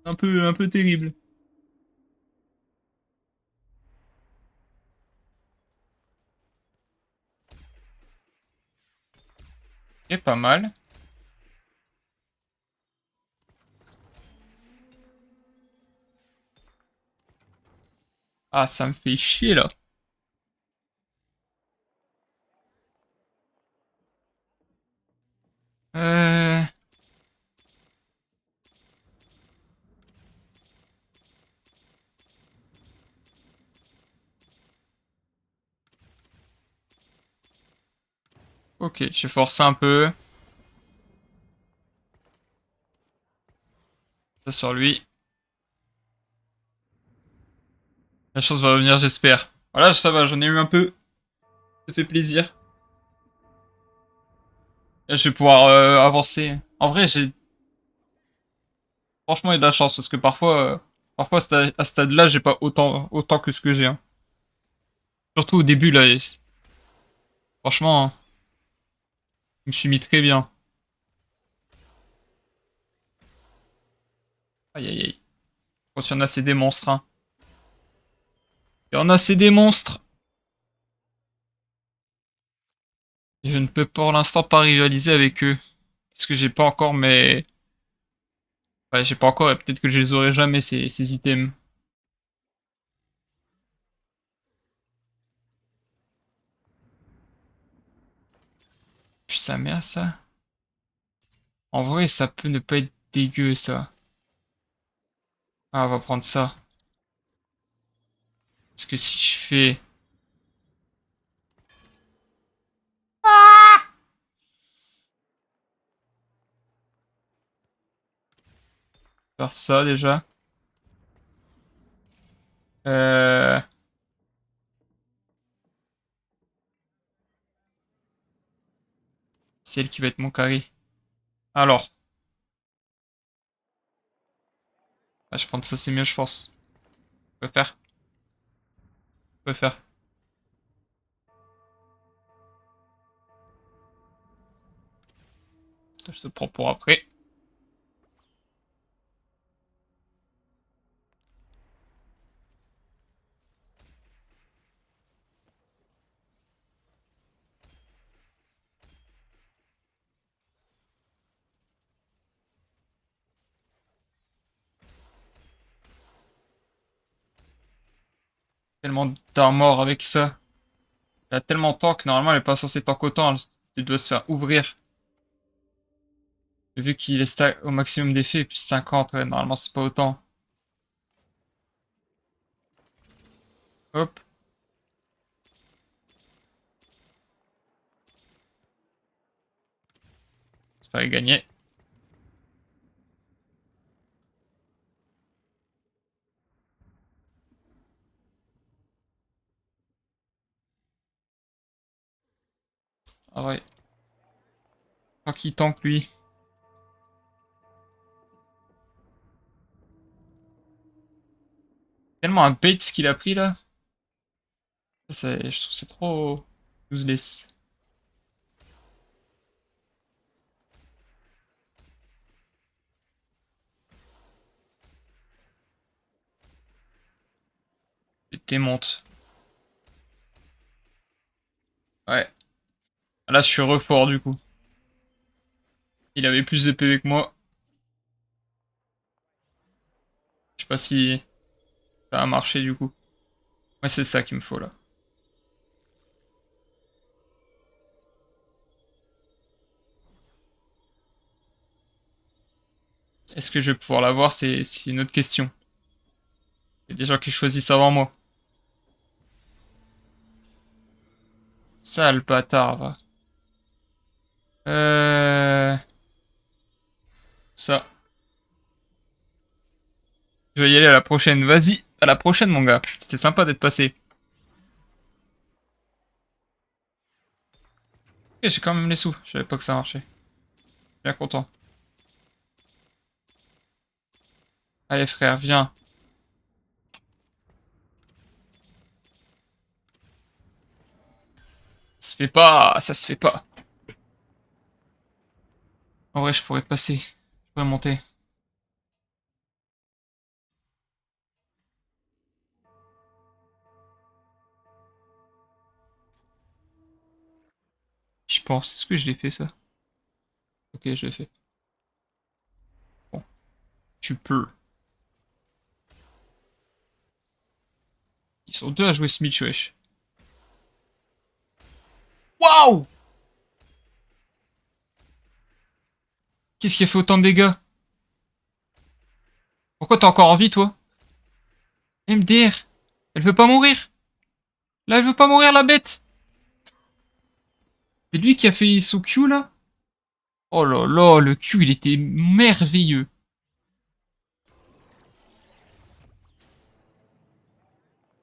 Speaker 1: Un peu terrible. Et pas mal. Ah, ça me fait chier, là. Euh... Ok, j'ai forcé un peu. Ça sur lui. La chance va revenir, j'espère. Voilà, ça va, j'en ai eu un peu. Ça fait plaisir. Là, je vais pouvoir avancer. En vrai, j'ai franchement eu de la chance parce que parfois à ce stade-là, j'ai pas autant que ce que j'ai. Hein. Surtout au début, là. Franchement, hein, je me suis mis très bien. Aïe aïe aïe. Quand il y en a, c'est des monstres. Hein. Il y en a, c'est des monstres. Et je ne peux pour l'instant pas rivaliser avec eux. Parce que j'ai pas encore mes... Ouais, j'ai pas encore et peut-être que je les aurai jamais, ces items. Puis sa mère, ça. En vrai, ça peut ne pas être dégueu, ça. Ah, on va prendre ça. Parce que si je fais... Faire ça, déjà. Euh... C'est elle qui va être mon carry. Alors. Ah, je prends ça, c'est mieux, je pense. Je peux faire. Je peux faire. Je te prends pour après. Tellement d'armor avec ça. Elle a tellement de temps que normalement elle est pas censée tank autant. Tu dois se faire ouvrir. Vu qu'il est stack au maximum d'effets, plus 50, ouais, normalement c'est pas autant. Hop, c'est pas gagné. Ah ouais. Pas qui tank lui. Tellement un bait ce qu'il a pris là. Je trouve que c'est trop useless. Et démonte. Ouais. Là je suis refort du coup. Il avait plus de PV que moi. Je sais pas si ça a marché du coup. Ouais, c'est ça qu'il me faut là. Est-ce que je vais pouvoir l'avoir? C'est une autre question. Il y a des gens qui choisissent avant moi. Sale bâtard, va. Euh... Ça. Je vais y aller à la prochaine. Vas-y, à la prochaine, mon gars. C'était sympa d'être passé. Et j'ai quand même les sous. Je savais pas que ça marchait. Bien content. Allez, frère, viens. se fait pas, ça se fait pas. En vrai, je pourrais passer. Je pourrais monter. Je pense. Est-ce que je l'ai fait, ça? Ok, je l'ai fait. Bon, tu peux. Ils sont deux à jouer Smith, wesh. Waouh! Qu'est-ce qui a fait autant de dégâts? Pourquoi t'as encore envie, toi? MDR. Elle veut pas mourir. Là, elle veut pas mourir, la bête. C'est lui qui a fait son Q, là? Oh là là, le Q, il était merveilleux.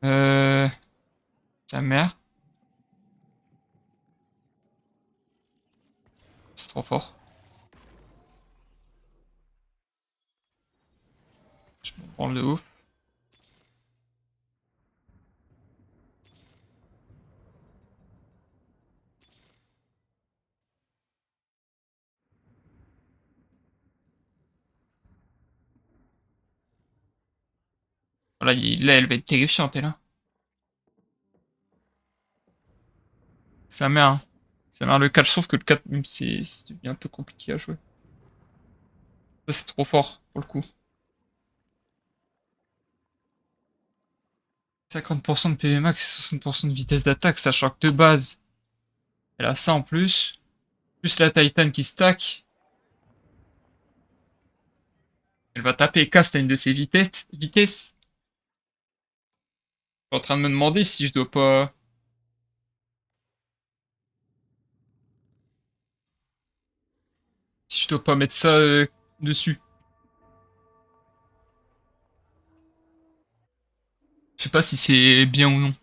Speaker 1: Euh... Sa mère. C'est trop fort. Je me prends de ouf. Là, là, elle va être terrifiante, elle. Hein. Sa mère. Hein. Sa mère, le 4, je trouve que le 4, même c'est devenu un peu compliqué à jouer. Ça, c'est trop fort, pour le coup. 50% de PV max et 60% de vitesse d'attaque, sachant que de base, elle a ça en plus. Plus la Titan qui stack. Elle va taper cast à une de ses vitesses. Je suis en train de me demander si je dois pas... Si je dois pas mettre ça dessus. Je sais pas si c'est bien ou non.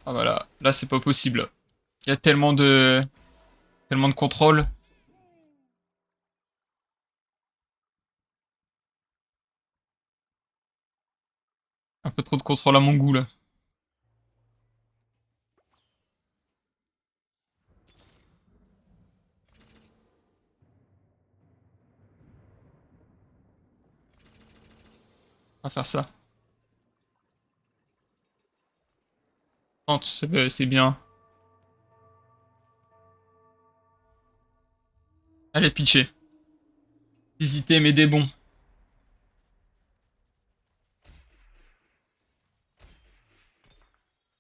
Speaker 1: Ah voilà, là c'est pas possible. Il y a tellement de contrôle. Un peu trop de contrôle à mon goût là. On va faire ça. 30, c'est bien. Allez, pitcher. Hésiter, mais des bons.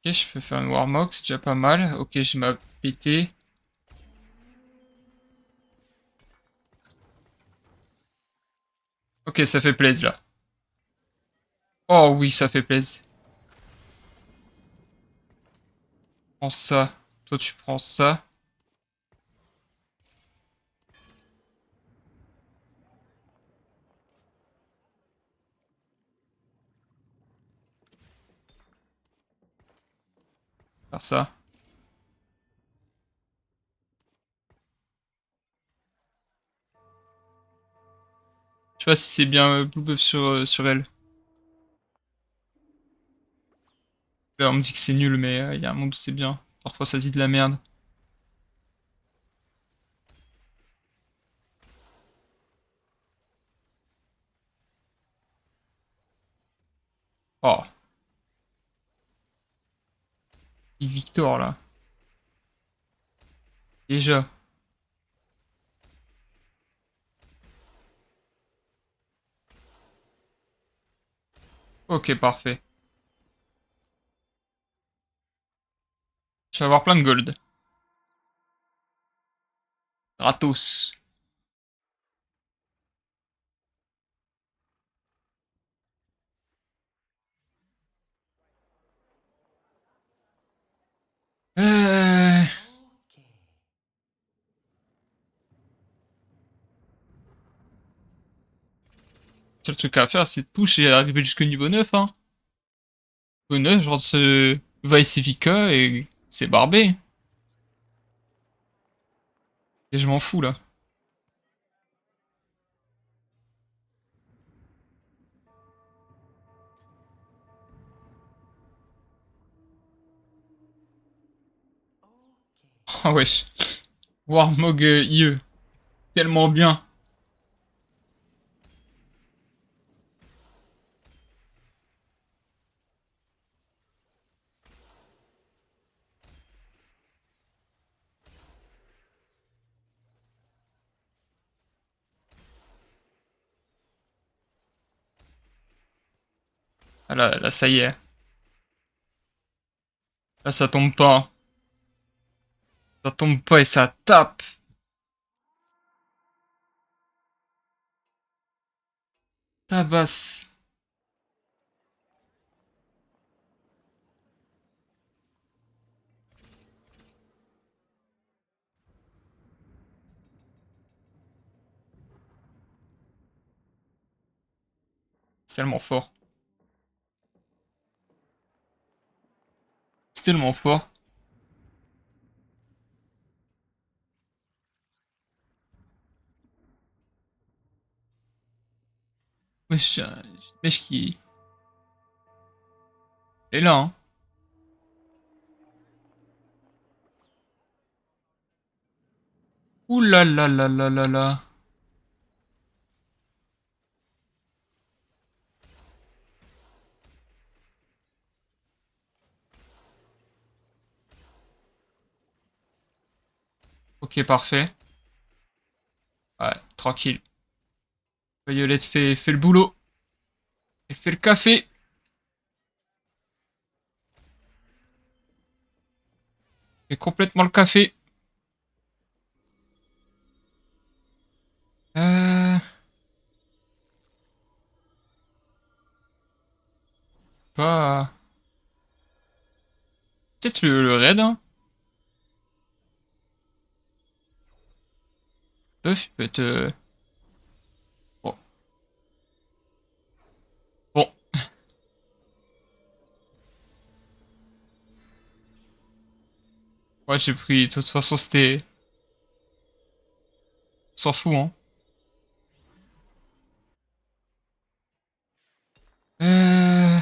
Speaker 1: Ok, je peux faire une Warmog, c'est déjà pas mal. Ok, j'ai ma PT. Ok, ça fait plaisir là. Oh oui, ça fait plaisir. Prends ça. Toi, tu prends ça. Faire ça. Je sais pas si c'est bien Blue Buff sur elle. On me dit que c'est nul, mais il y a un monde où c'est bien. Parfois, ça dit de la merde. Oh, il Victor là. Déjà. Ok, parfait. Je vais avoir plein de gold. Gratos. Euh... Seul truc à faire, c'est de push et arriver jusqu'au niveau 9, hein. Niveau 9, genre ce Vice Evica et c'est barbé. Et je m'en fous là. Ah wesh. Warmog IE. Tellement bien. Ah là, ça y est. Là, ça tombe pas. Ça tombe pas et ça tape. Tabasse. C'est tellement fort. C'est tellement fort. Wesh, wesh qui est là, hein. Ouh là là là là là là. Ok, parfait. Ouais, tranquille. Violette fait le boulot. Elle fait le café. Fait complètement le café. Euh... Pas... Peut-être le raid, hein. Puff, peut être... Bon. Bon. Ouais, j'ai pris... De toute façon, c'était... On s'en fout, hein. Euh...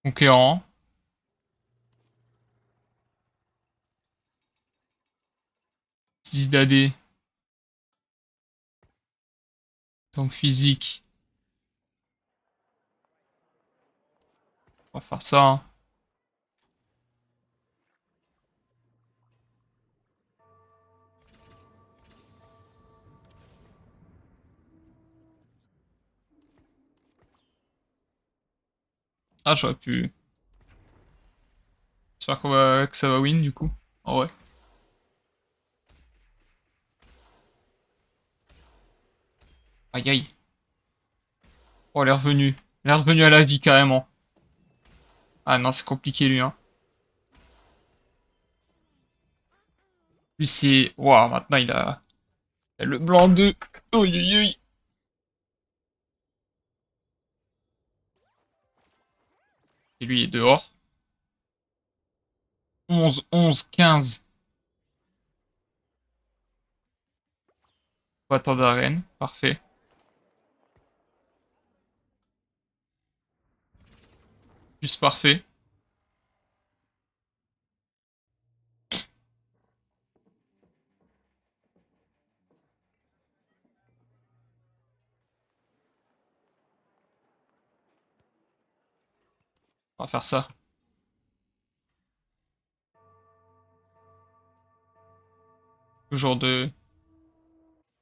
Speaker 1: Conquérant. 10 d'AD. Donc physique. On va faire ça, hein. Ah, j'aurais pu... J'espère que ça va win, du coup. Oh ouais. Aïe aïe. Oh, elle est revenue. Elle est revenue à la vie, carrément. Ah non, c'est compliqué, lui, hein. Lui, c'est... Waouh, maintenant, il a le blanc de... Aïe aïe aïe. Et lui, il est dehors. 11, 11, 15. Battant d'arène. Parfait. Juste parfait. On va faire ça. Toujours de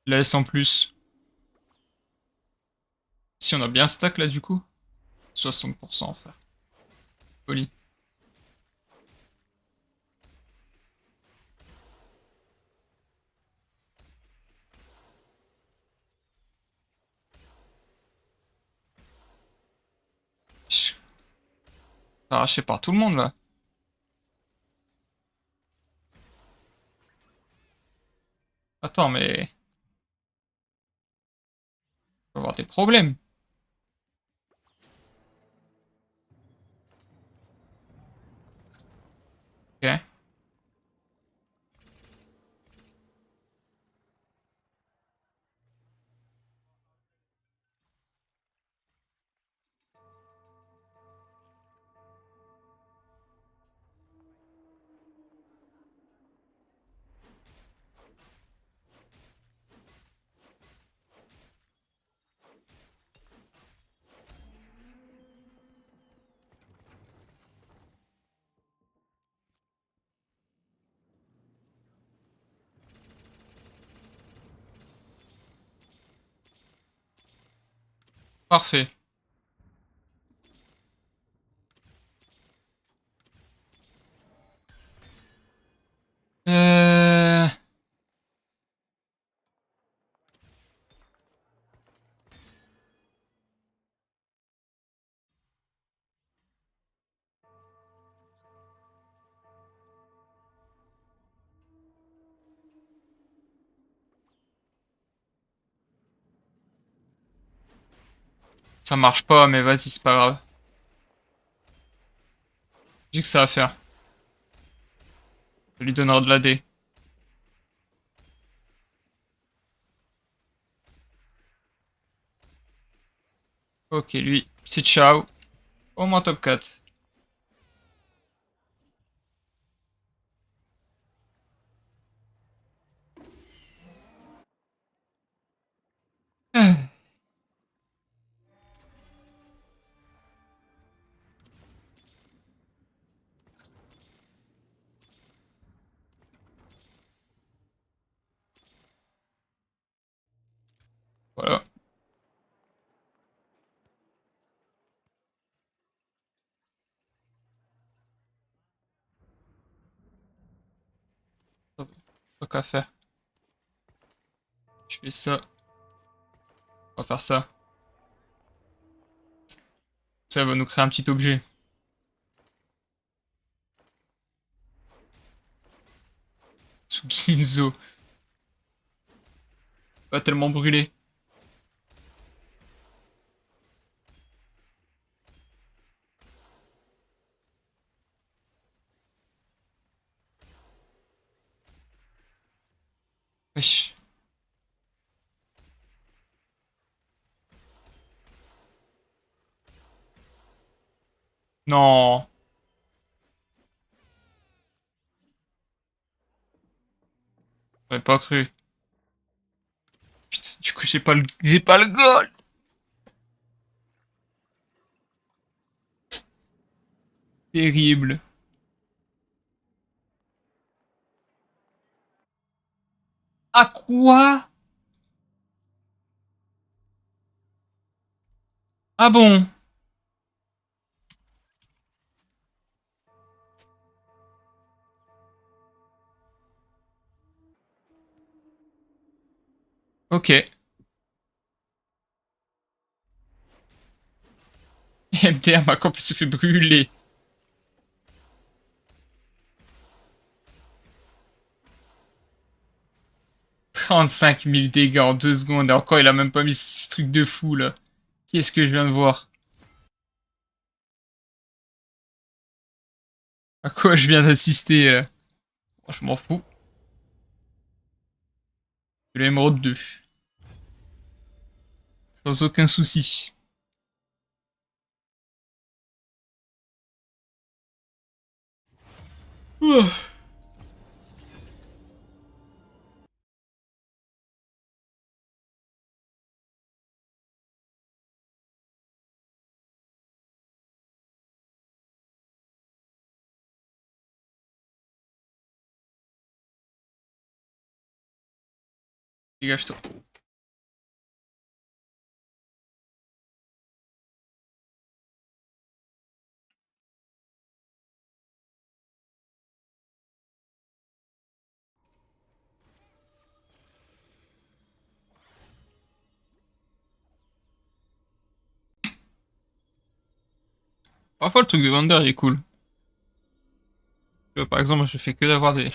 Speaker 1: l'AS en plus. Si on a bien stack là du coup. 60% frère. Poli. Arraché par tout le monde là. Attends mais... On va avoir des problèmes. Ok. Parfait. Euh... Ça marche pas, mais vas-y, c'est pas grave. J'ai que ça à faire. Ça lui donnera de la D. Ok, lui, c'est ciao. Au moins top 4. Voilà. Pas qu'à faire. Je fais ça. On va faire ça. Ça va nous créer un petit objet. Sous Ginzo. Pas tellement brûlé. Wesh. Non. J'aurais pas cru. Putain, du coup, j'ai pas le goal. Terrible. À quoi? Ah bon? Ok. MDR, ma camp, il se fait brûler. 35 000 dégâts en 2 secondes. Et encore, il a même pas mis ce truc de fou, là. Qu'est-ce que je viens de voir? À quoi je viens d'assister, je m'en fous. De l'émeraude 2. Sans aucun souci. Ouh. Dégage-toi. Parfois, le truc de Wonder, il est cool. Tu vois, par exemple, je fais que d'avoir des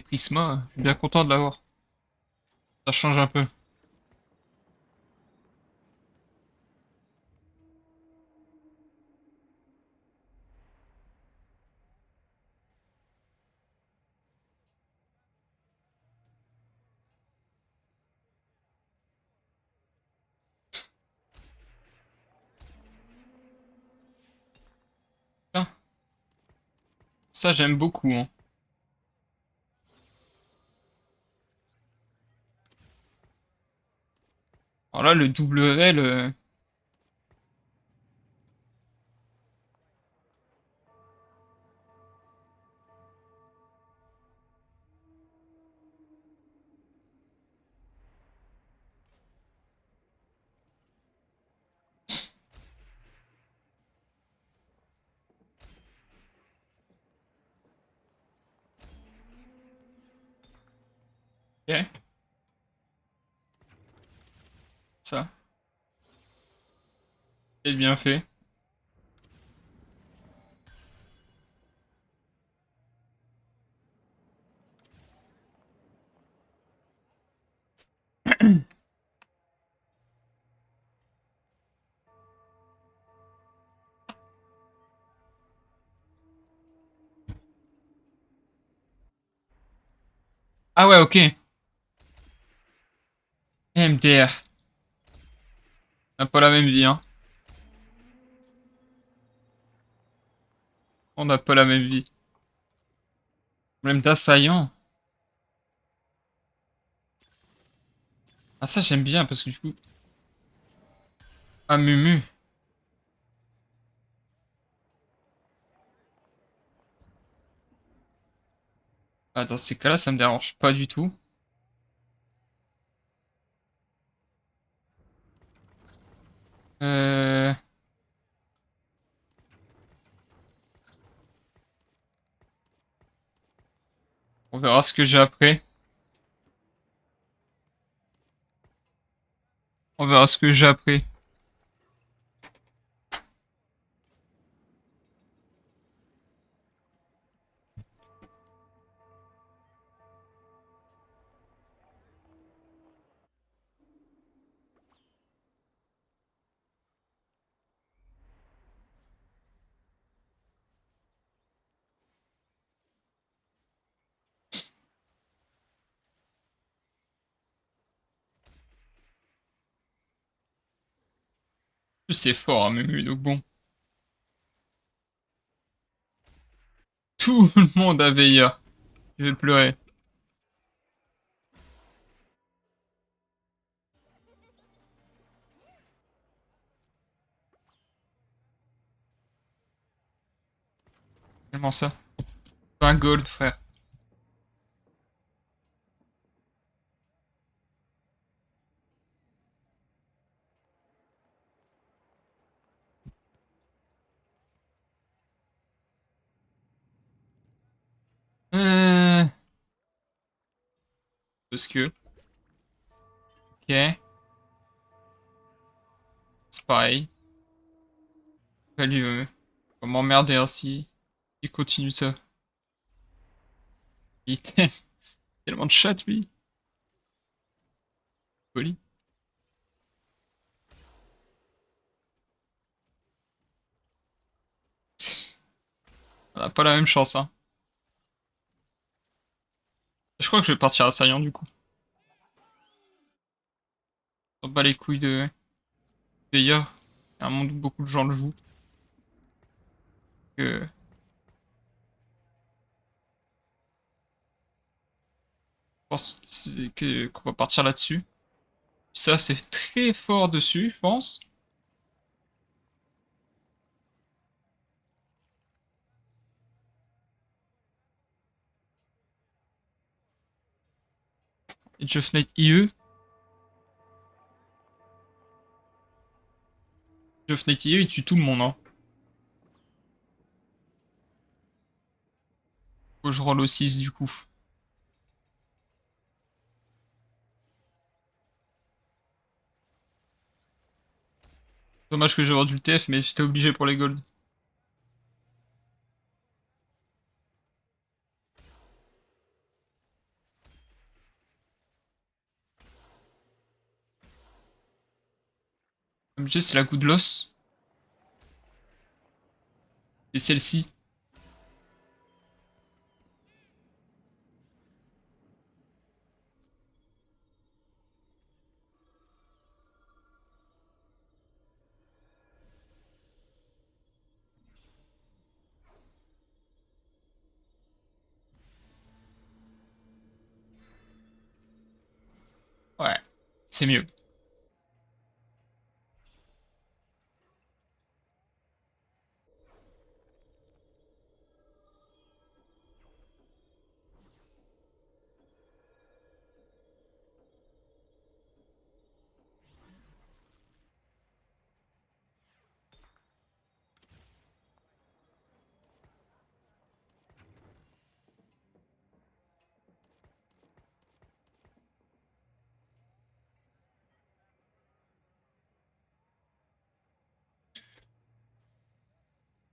Speaker 1: prismas. Je suis bien content de l'avoir. Ça change un peu. Tiens, ça, j'aime beaucoup, hein. Alors là, le double L, Ok. Ça. C'est bien fait. Ah ouais, ok. MDR. On n'a pas la même vie, hein. On n'a pas la même vie. Problème d'assaillant. Ah ça j'aime bien parce que du coup... Ah Mumu. Ah, dans ces cas-là, ça me dérange pas du tout. Euh... On verra ce que j'ai après. On verra ce que j'ai après. En plus, c'est fort, hein, Mumu, donc bon. Tout le monde a Veilla. Je vais pleurer. Comment ça? 20 gold, frère. Euh... Parce que... Ok. C'est pareil. Lui, va m'emmerder ainsi. Il continue ça. Il est tellement de chat, lui. Poli. On a pas la même chance, hein. Je crois que je vais partir assaillant, du coup. On bat les couilles de Veilla. Il y a un monde où beaucoup de gens le jouent. Que... Je pense qu'on va partir là-dessus. Ça, c'est très fort dessus, je pense. Et Jeff Knight IE. Jeff Knight IE, il tue tout le monde, hein. Faut que je roll au 6 du coup. Dommage que j'ai vendu le TF, mais j'étais obligé pour les golds. L'objet, c'est la Good Loss. Et celle-ci. Ouais, c'est mieux.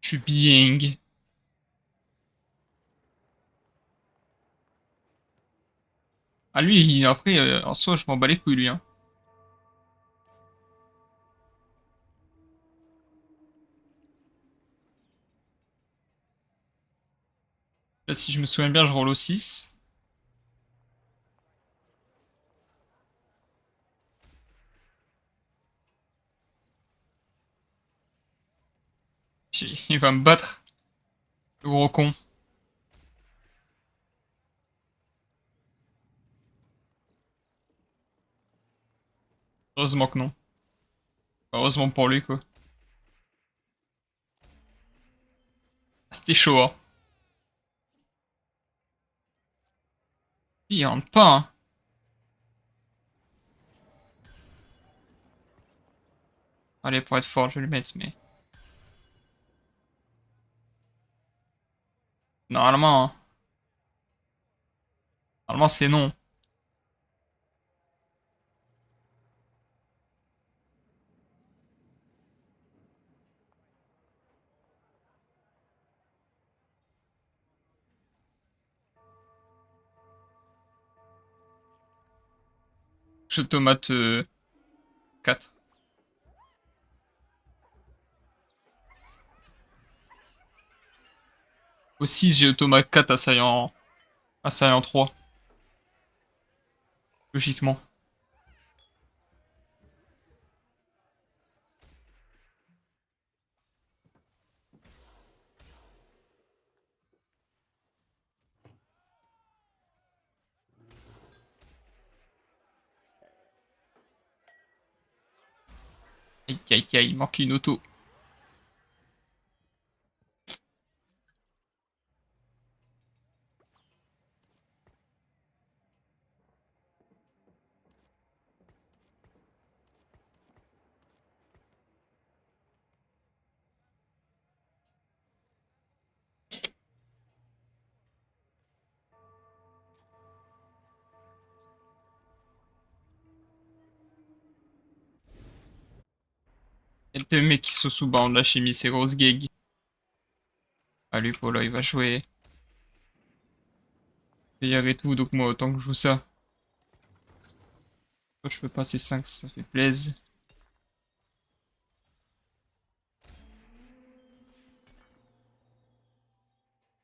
Speaker 1: Je suis bien. Ah lui, après, en soi, je m'en bats les couilles, lui. Hein. Là, si je me souviens bien, je roll au 6. Il va me battre, le gros con. Heureusement que non. Heureusement pour lui, quoi. Ah, c'était chaud, hein. Il rentre pas, hein. Allez, pour être fort, je vais le mettre, mais... Normalement, hein. Normalement, c'est non. Je tomate 4. Au 6, j'ai automate 4 assaillant 3. Logiquement. Aïe, aïe, aïe, il manque une auto. Et le mec qui se sous-bas de la chimie, c'est grosse gag. Allez, voilà, il va jouer. Et tout, donc moi, autant que je joue ça. Je peux passer 5, ça fait plaisir.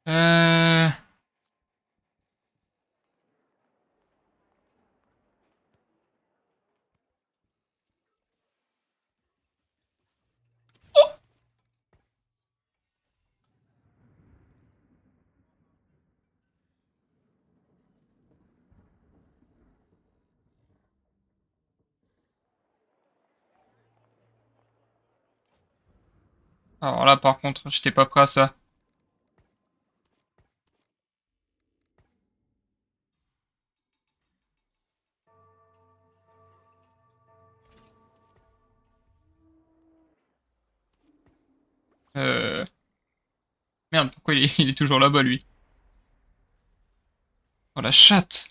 Speaker 1: Euh... Alors là, par contre, j'étais pas prêt à ça. Euh... Merde, pourquoi il est toujours là-bas, lui? Oh, la chatte!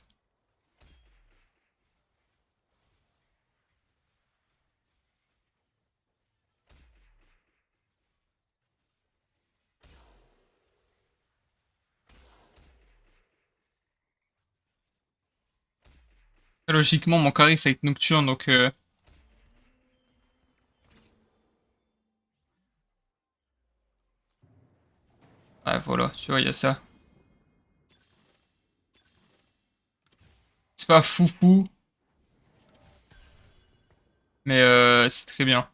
Speaker 1: Logiquement, mon carré, c'est avec Nocturne, donc... Ouais, voilà, tu vois, il y a ça. C'est pas foufou, mais c'est très bien.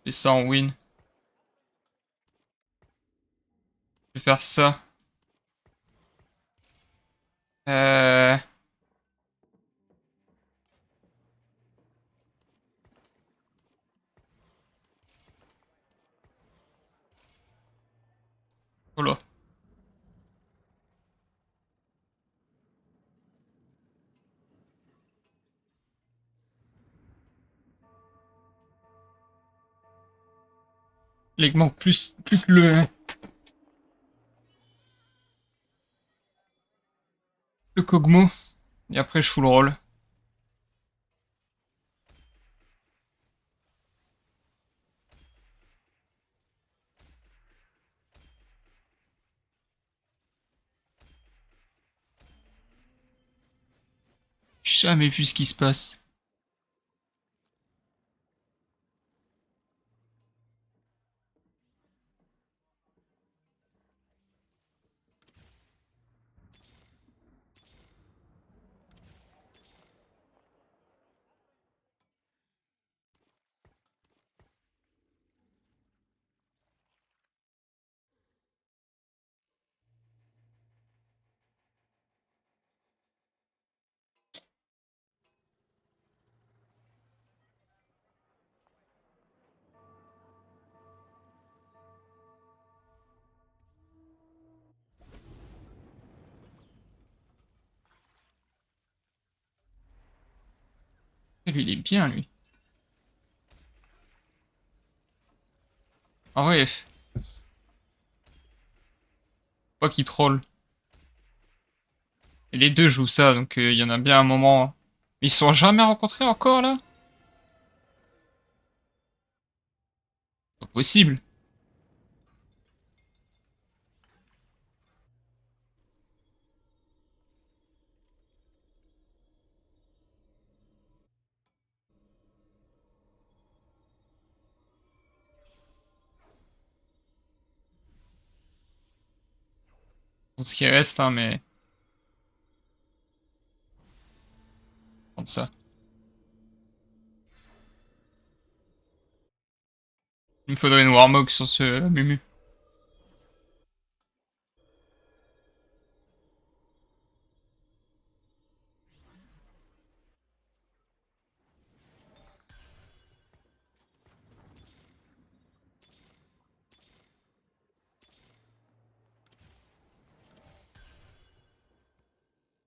Speaker 1: Et ça en win. Je vais faire ça. Euh... Voilà. Il manque plus que le Kog'Maw. Et après, je full roll. jamais vu ce qui se passe. Et lui, il est bien, lui. En vrai, pas qu'il troll. Et les deux jouent ça, donc il y en a bien un moment. Ils se sont jamais rencontrés encore, là? Pas possible. Pour ce qui reste, hein, mais... Prendre ça. Il me faudrait une Warmog sur ce Mumu.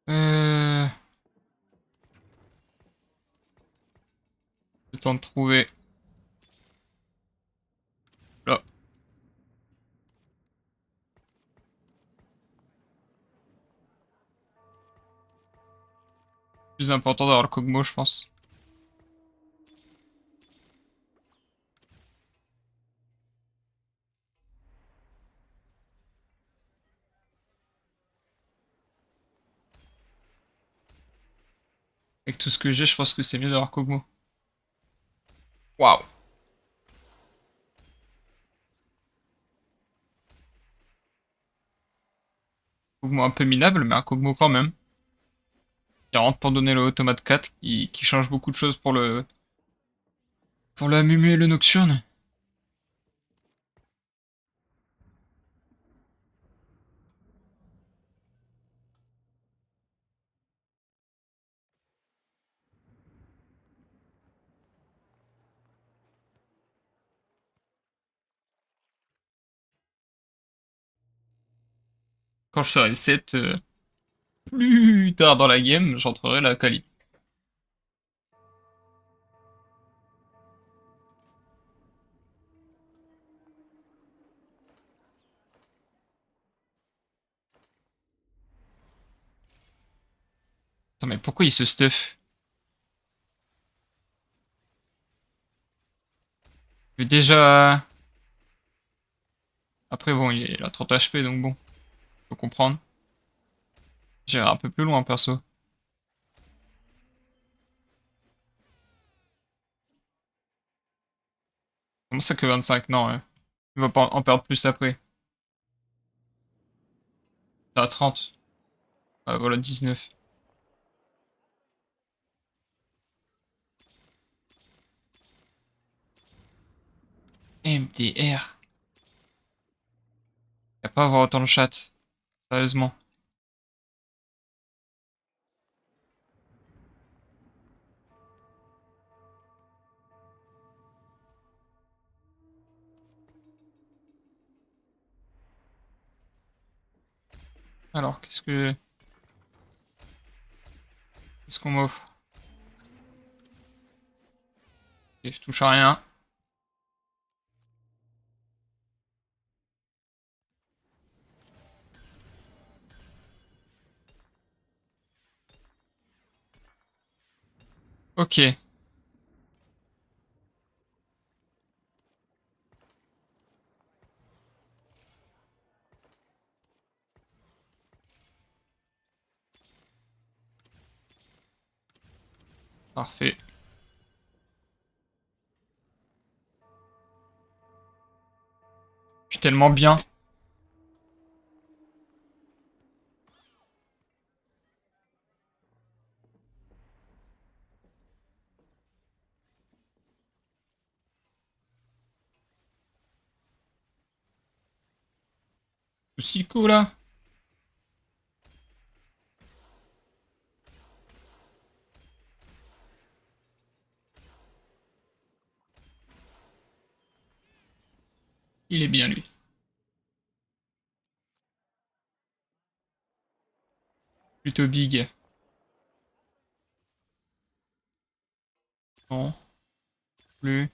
Speaker 1: Euh... Le temps de trouver... Là. Plus important d'avoir le Kog'Maw, je pense. Avec tout ce que j'ai, je pense que c'est mieux d'avoir Kog'Maw. Waouh. Kog'Maw un peu minable, mais un Kog'Maw quand même. Qui rentre pour donner le automate 4, qui change beaucoup de choses pour le... Pour la Mumu et le Nocturne. Quand je serai 7, plus tard dans la game, j'entrerai la Kali. Attends, mais pourquoi il se stuff? Il est déjà... Après, bon, il a 30 HP, donc bon, faut comprendre. J'irai un peu plus loin, perso. Comment ça que 25? Non, ouais. Il va pas en perdre plus après. T'es à 30. Ah, voilà, 19. MDR. Y a pas à avoir autant de chat. Sérieusement. Alors, qu'est-ce que... Qu'est-ce qu'on m'offre? Ok, je touche à rien. Ok. Parfait. Je suis tellement bien. Aussi le coup là. Il est bien lui. Plutôt big. Non, plus.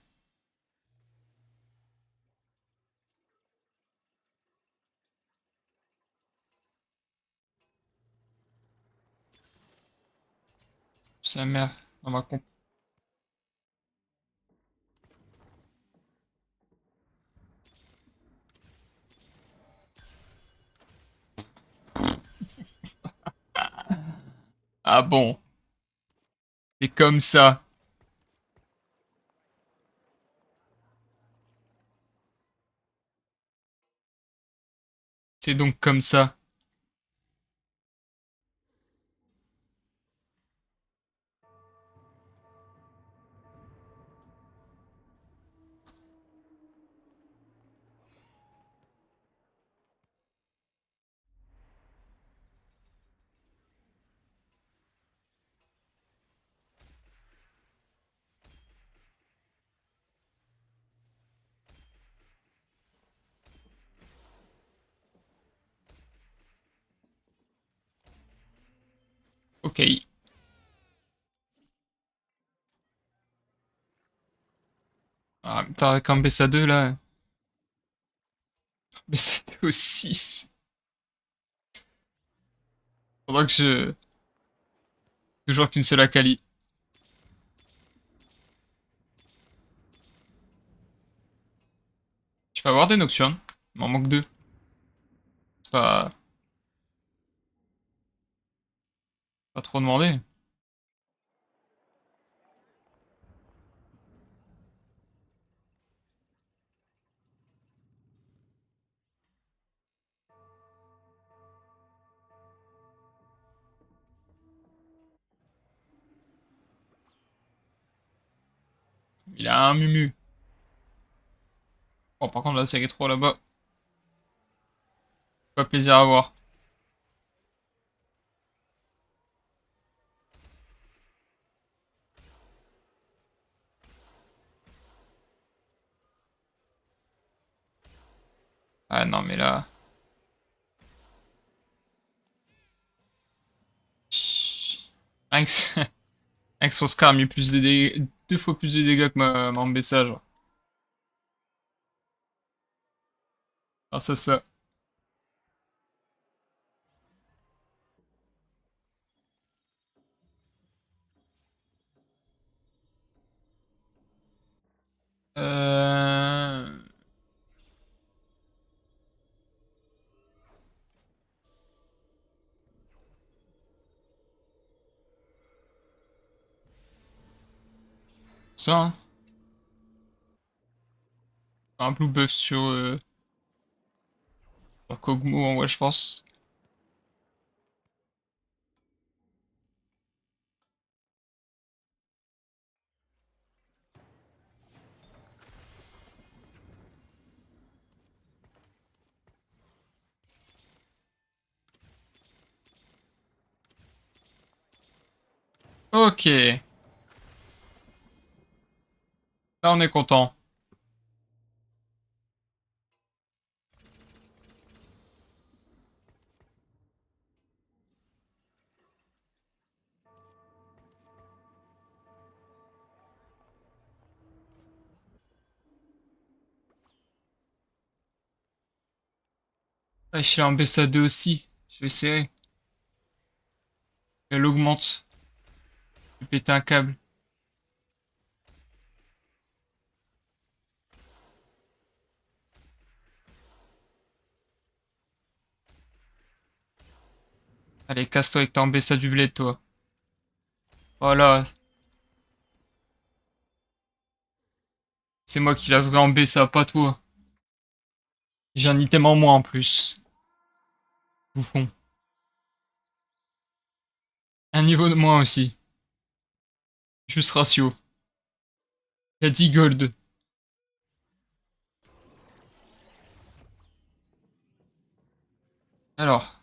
Speaker 1: Sa mère dans ma comp. Ah bon, c'est comme ça. C'est donc comme ça. Ok. Ah, t'as qu'un BSA2 là. BSA2 au 6. Faudra que je. Toujours qu'une seule Akali. Tu peux avoir des nocturnes. Il m'en manque deux. C'est pas trop demandé. Il a un mumu. Bon, par contre, la série 3 là-bas, pas plaisir à voir. Ah non, mais là. Chut. Rien que, rien que son Scar a mis plus de dégâts, deux fois plus de dégâts que ma Mbessa, genre. Ah, ça. Euh... Ça, hein. Un blue buff sur Kog'Maw en vrai, je pense. Ok. Là, on est content. Ah, je suis en BSA2 aussi. Je vais essayer. Elle augmente. Je vais péter un câble. Allez, casse-toi avec ta BSA du bled, toi. Voilà. C'est moi qui l'avais en B, ça, pas toi. J'ai un item en moins en plus. Bouffon. Un niveau de moins aussi. Juste ratio. Il a 10 gold. Alors.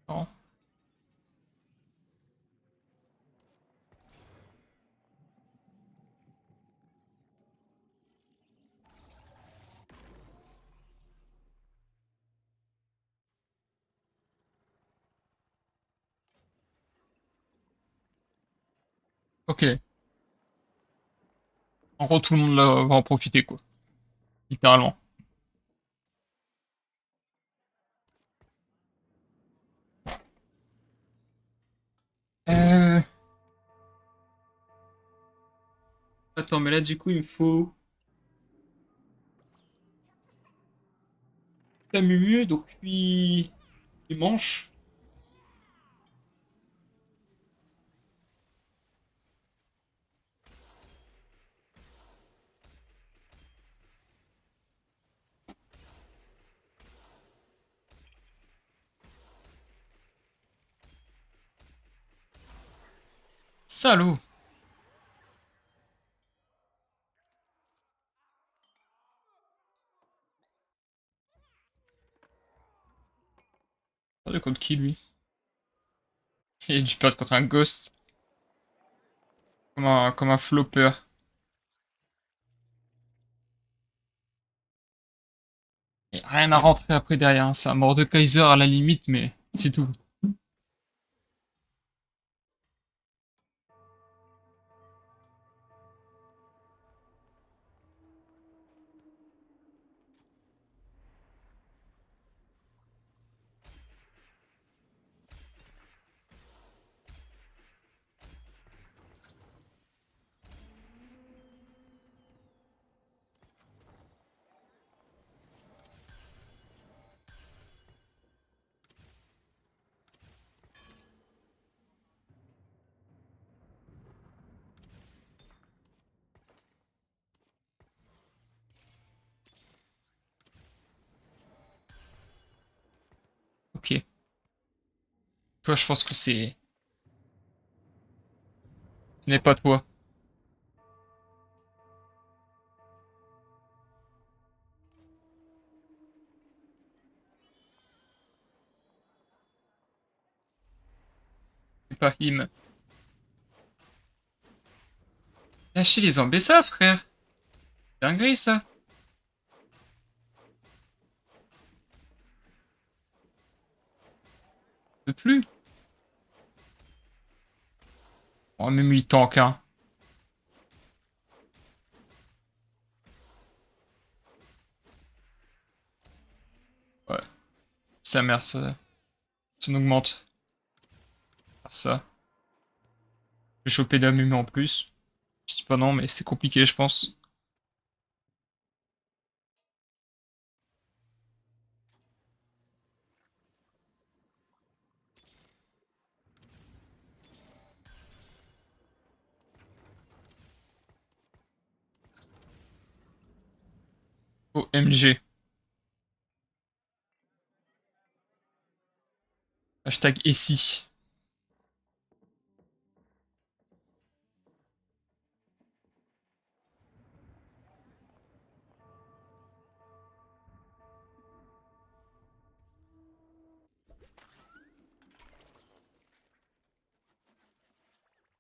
Speaker 1: Non. Ok. En gros, tout le monde va en profiter, quoi. Littéralement. Euh... Attends, mais là, du coup, il me faut la mumu, donc lui manche. Salaud. Attendez, contre qui, lui? Il a dû perdre contre un ghost. Comme un flopper. Et rien à rentrer après derrière, hein. C'est un Mordekaiser à la limite, mais c'est tout. Ok. Toi, je pense que c'est... Ce n'est pas toi. C'est pas him. Lâchez les zombies, ça, frère. Dinguerie, ça. De plus. Oh, même il tank, hein. Ouais. Sa mère, ça augmente. Faire ça. Je vais choper Damumi en plus. Je dis pas non, mais c'est compliqué, je pense. OMG. Hashtag Essie.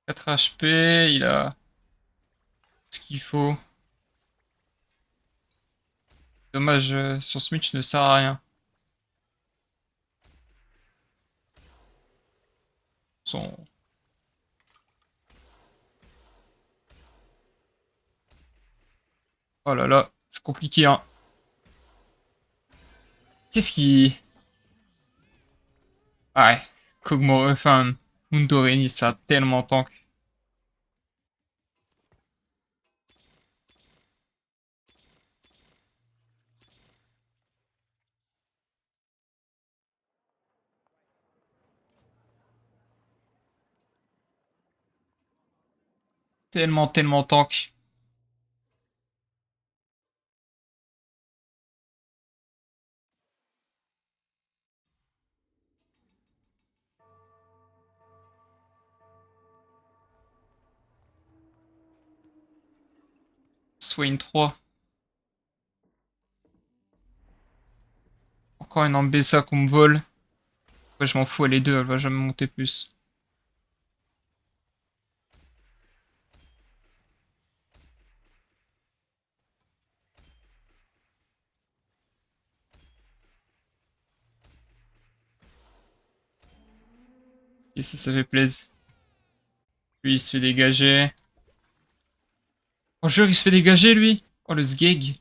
Speaker 1: 4 HP, il a ce qu'il faut. Dommage, son Switch ne sert à rien. Son... Oh là là, c'est compliqué, hein. Qu'est-ce qui... Ouais. Kog'Maw, enfin, Mundoreni, ça a tellement tank. Tellement, tellement tank. Swain 3. Encore une Ambessa qu'on me vole. Ouais, je m'en fous, elle est deux, elle va jamais monter plus. Et ça fait plaisir. Lui, il se fait dégager. Oh, jure, il se fait dégager, lui. Oh, le sgeg.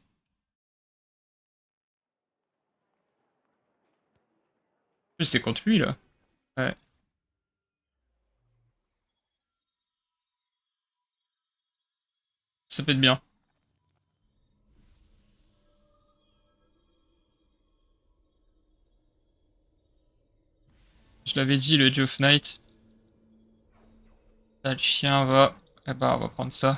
Speaker 1: Lui, c'est contre lui, là. Ouais, ça peut être bien. Je l'avais dit, le Geoff Knight. Là, le chien va... Eh bah, on va prendre ça.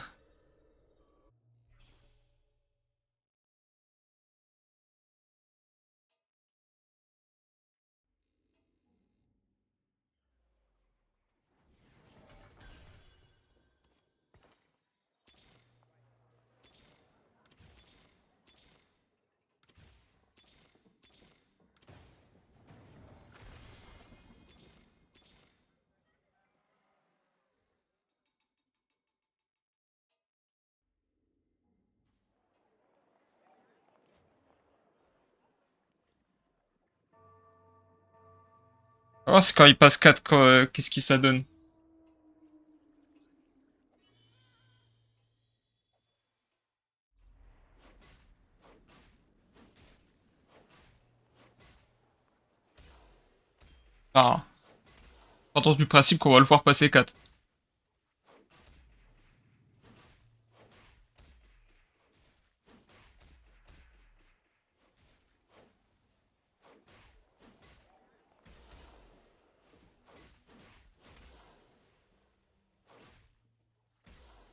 Speaker 1: On va voir si quand il passe 4, qu'est-ce que ça donne. Enfin, partons du principe qu'on va le voir passer 4.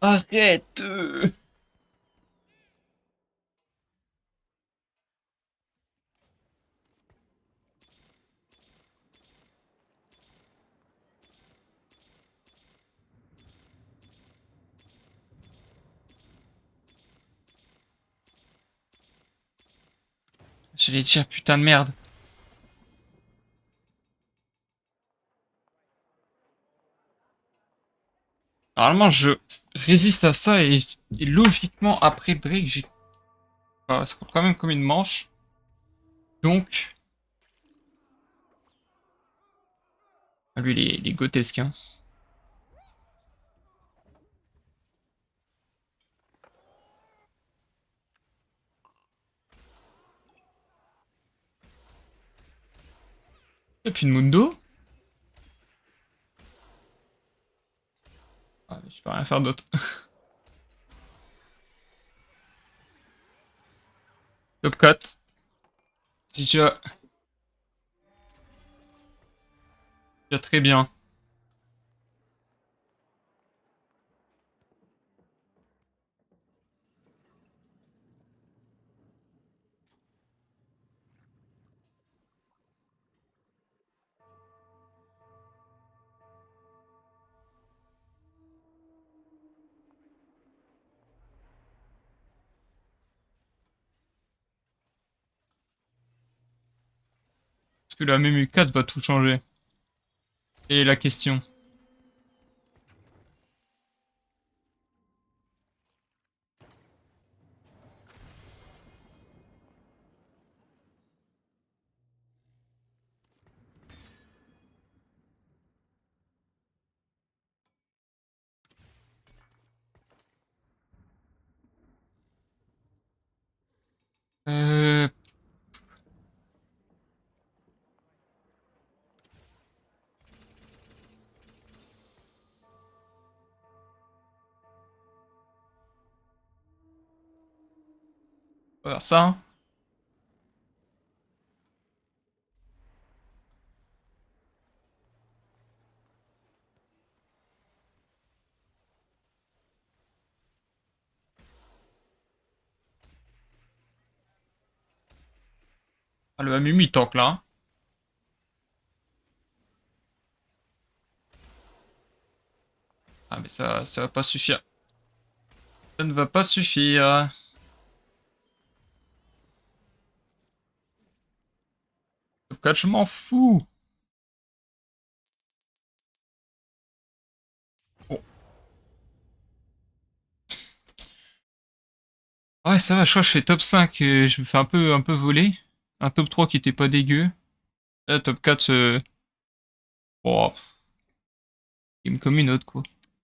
Speaker 1: Arrête. J'allais dire putain de merde. Normalement, je résiste à ça et logiquement, après Drake, j'ai... ça compte quand même comme une manche. Donc... Ah, lui, il est grotesque, hein. Et puis une Mundo. Ah, je peux rien faire d'autre. Top 4. C'est déjà très bien. Parce que la même U4 va tout changer. Et la question. Euh... On va faire ça. Hein. Ah, le Amumu il tank là. Hein. Ah mais ça va pas suffire. Ça ne va pas suffire. Top 4, je m'en fous. Oh. Ouais, ça va, je crois que je fais top 5. Je me fais un peu voler. Un top 3 qui était pas dégueu. Là, top 4, oh, game comme une autre, quoi.